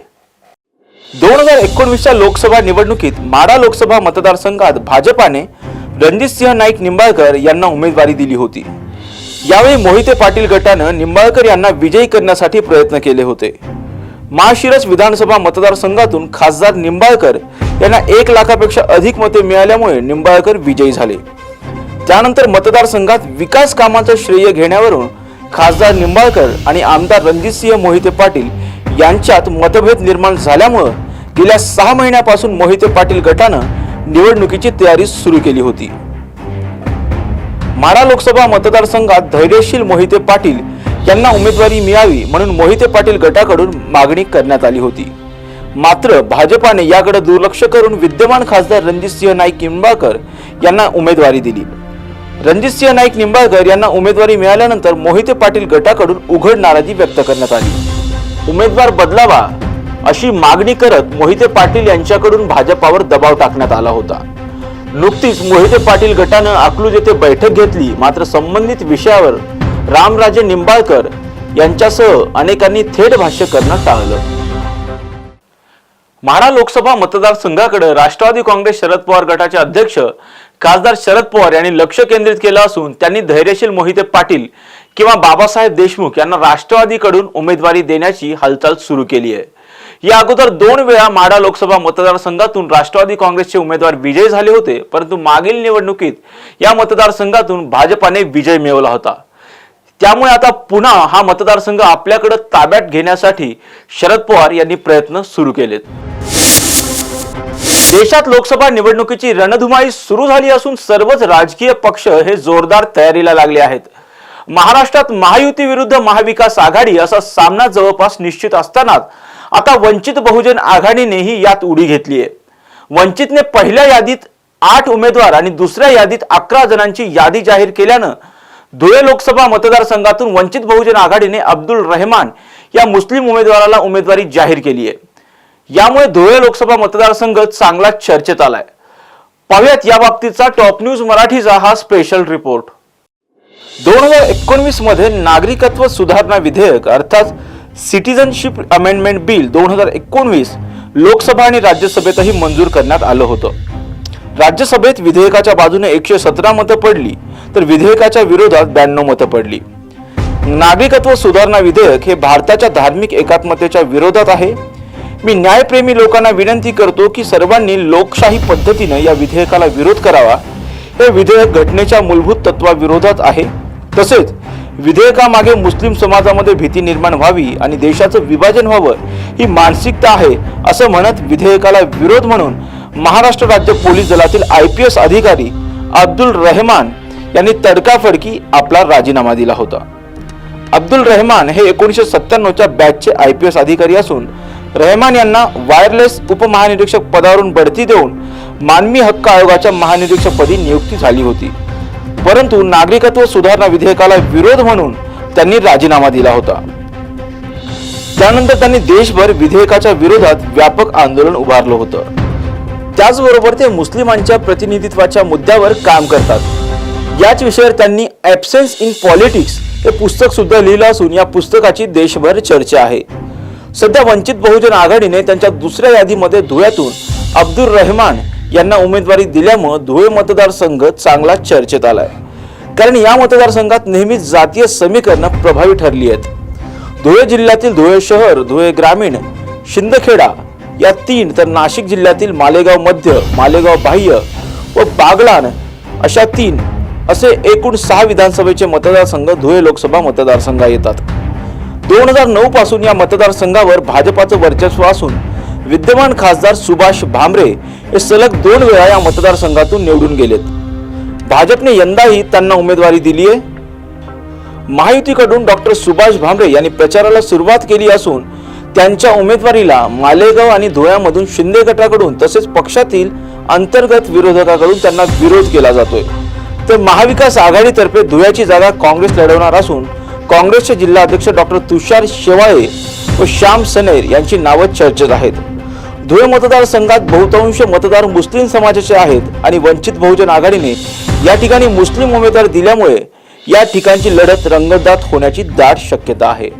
2019च्या लोकसभा निवडणुकीत माढा लोकसभा मतदारसंघात भाजपाने रणजितसिंह नाईक निंबाळकर यांना उमेदवारी दिली होती। यावेळी मोहिते पाटील गटानं निंबाळकर यांना विजयी करण्यासाठी प्रयत्न केले होते। माळशिरस विधानसभा मतदारसंघातून खासदार निंबाळकर यांना 1 लाखापेक्षा अधिक मते मिळाल्यामुळे निंबाळकर विजयी झाले। त्यानंतर मतदारसंघात विकास कामांचं श्रेय घेण्यावरून खासदार निंबाळकर आणि आमदार रणजितसिंह मोहिते पाटील यांच्यात मतभेद निर्माण झाल्यामुळे गेल्या 6 महिन्यापासून मोहिते पाटील गटानं निवडणुकीची तयारी सुरू केली होती। माढा लोकसभा मतदारसंघात धैर्यशील मोहिते पाटील यांना उमेदवारी मिळावी म्हणून मोहिते पाटील गटाकडून मागणी करण्यात आली होती। मात्र भाजपाने याकडे दुर्लक्ष करून विद्यमान खासदार रणजितसिंह नाईक निंबाळकर यांना उमेदवारी दिली। रणजितसिंह नाईक निंबाळकर यांना उमेदवारी मिळाल्यानंतर मोहिते पाटील गटाकडून उघड नाराजी व्यक्त करण्यात आली। उमेदवार बदलावा अशी मागणी करत मोहिते पाटील यांच्याकडून भाजपावर दबाव टाकण्यात आला होता। नुकतीच मोहिते पाटील गटानं अकलूज येथे बैठक घेतली, मात्र संबंधित विषयावर रामराजे निंबाळकर यांच्यासह अनेकांनी थेट भाष्य करणं टाळलं। माढा लोकसभा मतदारसंघाकडे राष्ट्रवादी काँग्रेस शरद पवार गटाचे अध्यक्ष खासदार शरद पवार यांनी लक्ष केंद्रित केलं असून त्यांनी धैर्यशील मोहिते पाटील किंवा बाबासाहेब देशमुख यांना राष्ट्रवादीकडून उमेदवारी देण्याची हालचाल सुरू केली आहे। या अगोदर 2 वेळा माढा लोकसभा मतदारसंघातून राष्ट्रवादी काँग्रेसचे उमेदवार विजयी झाले होते, परंतु मागील निवडणुकीत या मतदारसंघातून भाजपाने विजय मिळवला होता। त्यामुळे आता पुन्हा हा मतदारसंघ आपल्याकडे ताब्यात घेण्यासाठी शरद पवार यांनी प्रयत्न सुरू केलेत। देशात लोकसभा निवडणुकीची रणधुमाळी सुरू झाली असून सर्वच राजकीय पक्ष हे जोरदार तयारीला लागले आहेत। महाराष्ट्रात महायुती विरुद्ध महाविकास आघाडी असा सामना जवळपास निश्चित असतानाच आता वंचित बहुजन आघाडीनेही यात उडी घेतली आहे। वंचितने पहिल्या यादीत 8 उमेदवार आणि दुसऱ्या यादीत 11 जणांची यादी जाहीर केल्यानं धुळे लोकसभा मतदारसंघातून वंचित बहुजन आघाडीने अब्दुल रहमान या मुस्लिम उमेदवाराला उमेदवारी जाहीर केली आहे। यामुळे धुळे लोकसभा मतदारसंघ चांगला चर्चेत आलाय। पाहूयात या बाबतीचा टॉप न्यूज मराठीचा हा स्पेशल रिपोर्ट। 2019 मध्ये नागरिकत्व सुधारणा विधेयक अर्थात सिटीजनशिप अमेंडमेंट बिल 2019 लोकसभा आणि राज्यसभेतही मंजूर करण्यात आलं होतं। राज्यसभेत विधेयकाच्या बाजूने 117 मतं पडली तर विधेयकाच्या विरोधात 92 मतं पडली। नागरिकत्व सुधारणा विधेयक हे भारताच्या धार्मिक एकात्मतेच्या विरोधात आहे। मी न्यायप्रेमी लोकांना विनंती करतो की सर्वांनी लोकशाही पद्धतीने या विधेयकाला विरोध करावा। हे विधेयक घटनेच्या मूलभूत तत्वाविरोधात आहे। तसेच विधेयकामागे मुस्लिम समाजामध्ये भीती निर्माण व्हावी आणि देशाचं विभाजन व्हावं ही मानसिकता आहे असं म्हणत विधेयकाला विरोध म्हणून महाराष्ट्र राज्य पोलीस दलातील IPS अधिकारी अब्दुल रहमान यांनी तडकाफडकी आपला राजीनामा दिला होता। अब्दुल रहमान हे 1997च्या बॅचचे IPS अधिकारी असून रहमान यांना वायरलेस उपमहानिरीक्षक पदावरून बढती देऊन मानवी हक्क आयोगाच्या महानिरीक्षकपदी नियुक्ती झाली होती, परंतु नागरिकत्व सुधारणा विधेयकाला विरोध म्हणून त्यांनी राजीनामा दिला होता। त्यानंतर त्यांनी देशभर विधेयकाच्या विरोधात व्यापक आंदोलन उभारलं होतं। त्याचबरोबर ते मुस्लिमांच्या प्रतिनिधित्वाच्या मुद्द्यावर काम करतात। याच विषयावर त्यांनी ॲब्सेन्स इन पॉलिटिक्स हे पुस्तक सुद्धा लिहिलं असून या पुस्तकाची देशभर चर्चा आहे। सध्या वंचित बहुजन आघाडीने त्यांच्या दुसऱ्या यादीमध्ये धुळ्यातून अब्दुल रहमान यांना उमेदवारी दिल्यामुळे धुळे मतदारसंघ चांगला चर्चेत आलाय, कारण या मतदारसंघात नेहमीच जातीय समीकरणं प्रभावी ठरली आहेत। धुळे जिल्ह्यातील धुळे शहर, धुळे ग्रामीण, शिंदखेडा या 3 तर नाशिक जिल्ह्यातील मालेगाव मध्य, मालेगाव बाह्य व बागलाण अशा 3 असे एकूण 6 विधानसभेचे मतदारसंघ धुळे लोकसभा मतदारसंघ येतात। 2009 पासून या मतदारसंघावर भाजपाचं वर्चस्व असून विद्यमान खासदार सुभाष भामरे हे सलग 2 वेळा या मतदारसंघातून निवडून गेलेत। भाजपने यंदाही त्यांना उमेदवारी दिली आहे। महायुतीकडून डॉक्टर सुभाष भामरे यांनी प्रचाराला सुरुवात केली असून त्यांच्या उमेदवारीला मालेगाव आणि धुळ्यामधून शिंदे गटाकडून तसेच पक्षातील अंतर्गत विरोधकाकडून त्यांना विरोध केला जातोय। तर महाविकास आघाडीतर्फे धुळ्याची जागा काँग्रेस लढवणार असून काँग्रेसचे जिल्हाध्यक्ष डॉक्टर तुषार शेवाळे व श्याम सनेर यांची नावं चर्चेत आहेत। धुळे मतदारसंघात बहुतांश मतदार मुस्लिम समाजाचे आहेत आणि वंचित बहुजन आघाडीने या ठिकाणी मुस्लिम उमेदवार दिल्यामुळे या ठिकाणची लढत रंगतदार होण्याची दाट शक्यता आहे।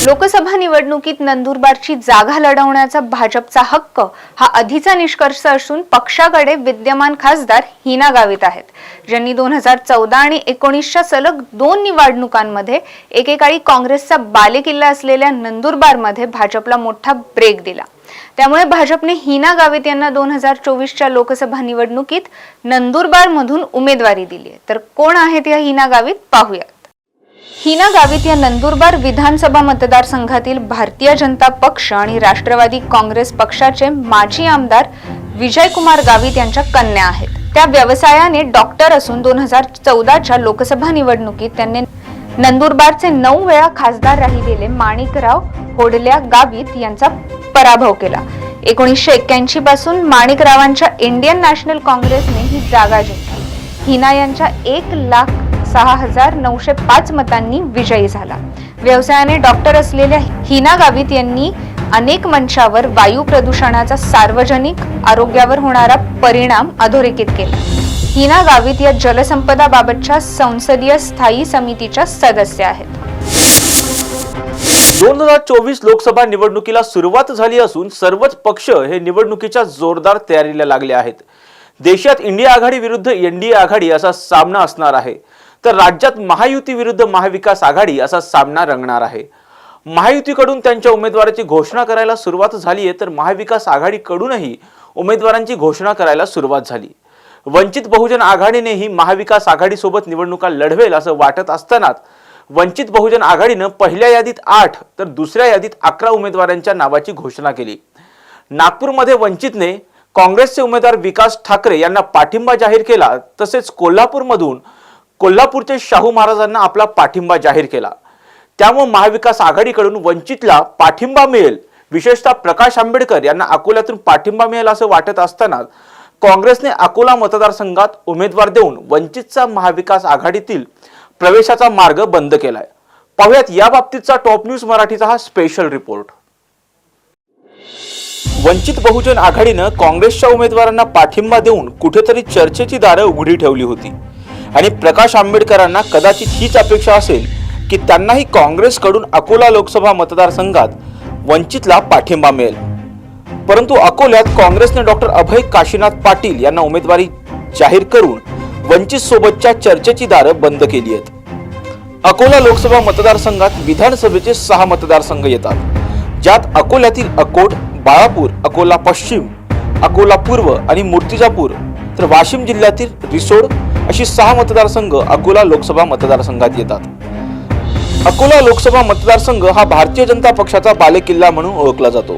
लोकसभा निवडणुकीत नंदुरबारची जागा लढवण्याचा भाजपचा हक्क हा आधीचा निष्कर्ष असून पक्षाकडे विद्यमान खासदार हिना गावित आहेत, ज्यांनी 2014 आणि 19च्या सलग 2 निवडणुकांमध्ये एकेकाळी काँग्रेसचा बालेकिल्ला असलेल्या नंदुरबारमध्ये भाजपला मोठा ब्रेक दिला. त्यामुळे भाजपने हिना गावित यांना 2024च्या लोकसभा निवडणुकीत नंदुरबारमधून उमेदवारी दिली आहे. तर कोण आहेत या हिना गावित पाहूयात. हिना गावित या नंदुरबार विधानसभा मतदारसंघातील भारतीय जनता पक्ष आणि राष्ट्रवादी काँग्रेस पक्षाचे माजी आमदार विजयकुमार गावित यांच्या कन्या आहेत. त्या व्यवसायाने डॉक्टर असून 2014च्या लोकसभा निवडणुकीत त्यांनी नंदुरबारचे 9 वेळा खासदार राहिलेले माणिकराव होडल्या गावित यांचा पराभव केला. 1981 पासून माणिकरावांच्या इंडियन नॅशनल काँग्रेसने ही जागा जिंकली. हिना यांच्या 1,06,905 मतांनी विजयी झाला. व्यवसायाने डॉक्टर असलेल्या हिना गावित यांनी अनेक मंचावर वायू प्रदूषणाचा सार्वजनिक आरोग्यावर होणारा परिणाम अधोरेखित केला. हिना गावित या जलसंपदा बाबतच्या संसदीय स्थायी समितीच्या सदस्य आहेत. 2024 लोकसभा निवडणुकीला सुरुवात झाली असून सर्वच पक्ष हे निवडणुकीच्या जोरदार तयारीला लागले आहेत. देशात इंडिया आघाडी विरुद्ध एनडीए आघाडी असा सामना असणार आहे, तर राज्यात महायुती विरुद्ध महाविकास आघाडी असा सामना रंगणार आहे. महायुतीकडून त्यांच्या उमेदवाराची घोषणा करायला सुरुवात झाली आहे, तर महाविकास आघाडीकडूनही उमेदवारांची घोषणा करायला सुरुवात झाली. वंचित बहुजन आघाडीनेही महाविकास आघाडीसोबत निवडणुका लढवेल असं वाटत असतानाच वंचित बहुजन आघाडीनं पहिल्या यादीत 8 तर दुसऱ्या यादीत 11 उमेदवारांच्या नावाची घोषणा केली. नागपूरमध्ये वंचितने काँग्रेसचे उमेदवार विकास ठाकरे यांना पाठिंबा जाहीर केला, तसेच कोल्हापूरमधून कोल्हापूरचे शाहू महाराजांना आपला पाठिंबा जाहीर केला. त्यामुळे महाविकास आघाडीकडून वंचितला पाठिंबा मिळेल, विशेषतः प्रकाश आंबेडकर यांना अकोल्यातून पाठिंबा मिळेल असं वाटत असताना काँग्रेसने अकोला मतदारसंघात उमेदवार देऊन वंचितचा महाविकास आघाडीतील प्रवेशाचा मार्ग बंद केलाय. पाहुयात या बाबतीतचा टॉप न्यूज मराठीचा हा स्पेशल रिपोर्ट. वंचित बहुजन आघाडीनं काँग्रेसच्या उमेदवारांना पाठिंबा देऊन कुठेतरी चर्चेची दारं उघडी ठेवली होती आणि प्रकाश आंबेडकरांना कदाचित हीच अपेक्षा असेल की त्यांनाही काँग्रेसकडून अकोला लोकसभा मतदारसंघात वंचितला पाठिंबा मिळेल. परंतु अकोल्यात काँग्रेसने डॉक्टर अभय काशीनाथ पाटील यांना उमेदवारी जाहीर करून वंचित सोबतच्या चर्चेची दारं बंद केली आहेत. अकोला लोकसभा मतदारसंघात विधानसभेचे 6 मतदारसंघ येतात, ज्यात अकोल्यातील अकोट, बाळापूर, अकोला पश्चिम, अकोला पूर्व आणि मूर्तिजापूर, तर वाशिम जिल्ह्यातील रिसोड अशी 6 मतदारसंघ अकोला लोकसभा मतदारसंघात येतात. अकोला लोकसभा मतदारसंघ हा भारतीय जनता पक्षाचा बालेकिल्ला म्हणून ओळखला जातो,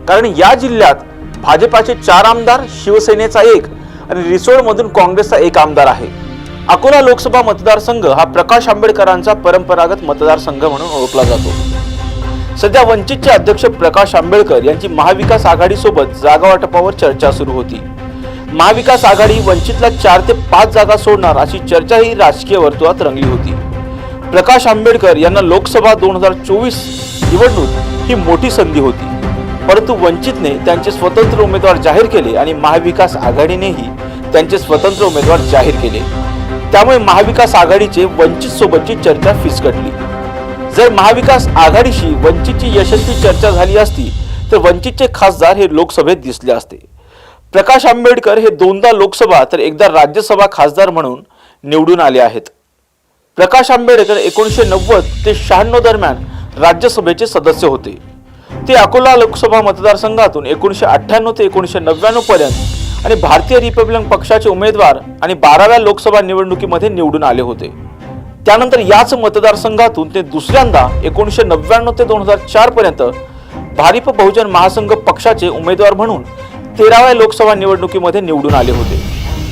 कारण या जिल्ह्यात भाजपाचे 4 आमदार, शिवसेनेचा 1 आणि रिसोडमधून काँग्रेसचा 1 आमदार आहे. अकोला लोकसभा मतदारसंघ हा प्रकाश आंबेडकरांचा परंपरागत मतदारसंघ म्हणून ओळखला जातो. सध्या वंचितचे अध्यक्ष प्रकाश आंबेडकर यांची महाविकास आघाडी सोबत जागा वाटपावर चर्चा सुरू होती. महाविकास आघाडी वंचितला 4 ते 5 जागा सोडणार अशी चर्चा ही राजकीय वर्तुळात रंगली होती. प्रकाश आंबेडकर यांना लोकसभा 2024 निवडणूक ही मोठी संधी होती, परंतु वंचितने त्यांचे स्वतंत्र उमेदवार जाहीर केले आणि महाविकास आघाडीनेही त्यांचे स्वतंत्र उमेदवार जाहीर केले. त्यामुळे महाविकास आघाडीचे वंचित सोबतची चर्चा फिसकटली. जर महाविकास आघाडीशी वंचितची यशस्वी चर्चा झाली असती तर वंचितचे खासदार हे लोकसभेत दिसले असते. प्रकाश आंबेडकर हे 2दा लोकसभा तर 1दा राज्यसभा खासदार म्हणून निवडून आले आहेत. प्रकाश आंबेडकर 1990 ते 96 दरम्यान राज्यसभेचे सदस्य होते. ते अकोला लोकसभा मतदारसंघातून 1998 ते 1999 पर्यंत आणि भारतीय रिपब्लिकन पक्षाचे उमेदवार आणि 12व्या लोकसभा निवडणुकीमध्ये निवडून आले होते. त्यानंतर याच मतदारसंघातून ते दुसऱ्यांदा 1999 ते 2004 पर्यंत भारिप बहुजन महासंघ पक्षाचे उमेदवार म्हणून 13व्या लोकसभा निवडणुकीमध्ये निवडून आले होते.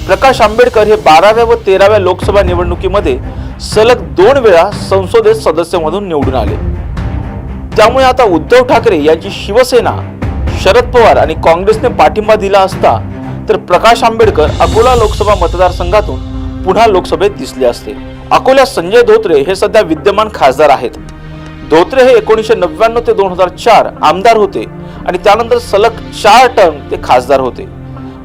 प्रकाश आंबेडकर हे 12व्या व 13व्या लोकसभा निवडणुकीमध्ये सलग 2 वेळा संसदेत सदस्य म्हणून निवडून आले. त्यामुळे आता उद्धव ठाकरे यांची शिवसेना, शरद पवार आणि काँग्रेसने पाठिंबा दिला असता तर प्रकाश आंबेडकर अकोला लोकसभा मतदारसंघातून पुन्हा लोकसभेत दिसले असते. अकोल्यात संजय धोत्रे हे सध्या विद्यमान खासदार आहेत. धोत्रे हे 1999 ते 2004 आमदार होते आणि त्यानंतर सलग 4 टर्म ते खासदार होते.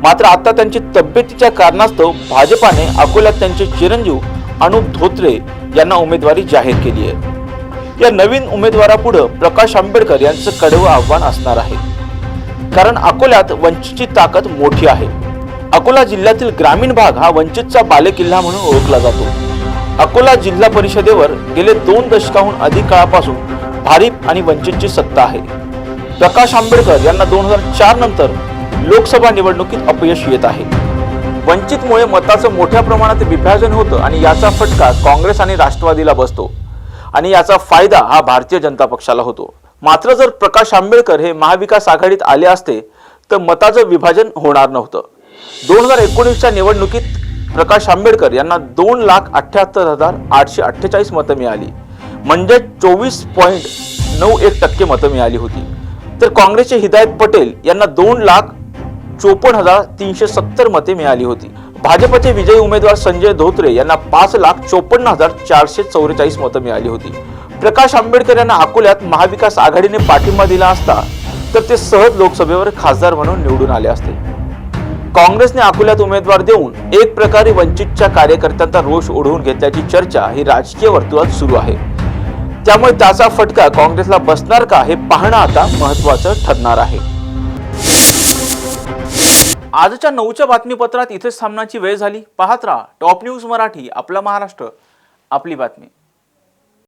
मात्र आता त्यांची तब्येतीच्या कारणास्तव भाजपाने अकोल्यात त्यांचे चिरंजीव अनुप धोत्रे यांना उमेदवारी जाहीर केली आहे. या नवीन उमेदवारापुढे प्रकाश आंबेडकर यांचं कडवं आव्हान असणार आहे. कारण अकोल्यात वंचितची ताकद मोठी आहे. अकोला जिल्ह्यातील ग्रामीण भाग हा वंचितचा बालेकिल्ला म्हणून ओळखला जातो. अकोला जिल्हा परिषदेवर गेले 2 दशकाहून अधिक काळापासून भारिप आणि वंचितची सत्ता आहे. प्रकाश आंबेडकर यांना 2004 नंतर लोकसभा निवडणुकीत अपयश येत आहे. वंचितमुळे मताचं मोठ्या प्रमाणात विभाजन होतं आणि याचा फटका काँग्रेस आणि राष्ट्रवादीला बसतो आणि याचा फायदा हा भारतीय जनता पक्षाला होतो. मात्र जर प्रकाश आंबेडकर हे महाविकास आघाडीत आले असते तर मताचं विभाजन होणार नव्हतं. 2019च्या निवडणुकीत प्रकाश आंबेडकर यांना 2,78,848 मतं मिळाली, म्हणजे 24.91% मतं मिळाली होती. तर काँग्रेसचे हिदायत पटेल यांना 2,54,370 मते मिळाली होती. भाजपचे विजयी उमेदवार संजय धोत्रे यांना 5,54,444 मतं मिळाली होती. प्रकाश आंबेडकर यांना अकोल्यात महाविकास आघाडीने पाठिंबा दिला असता तर ते सहज लोकसभेवर खासदार म्हणून निवडून आले असते. काँग्रेसने अकोल्यात उमेदवार देऊन एक प्रकारे वंचितच्या कार्यकर्त्यांचा रोष ओढवून घेतल्याची चर्चा ही राजकीय वर्तुळात सुरू आहे. त्यामुळे त्याचा फटका काँग्रेसला बसणार का हे पाहणं आता महत्त्वाचं ठरणार आहे. आजच्या 9च्या बातमीपत्रात इथेच थांबण्याची वेळ झाली. पाहत राहा टॉप न्यूज मराठी, आपला महाराष्ट्र, आपली बातमी.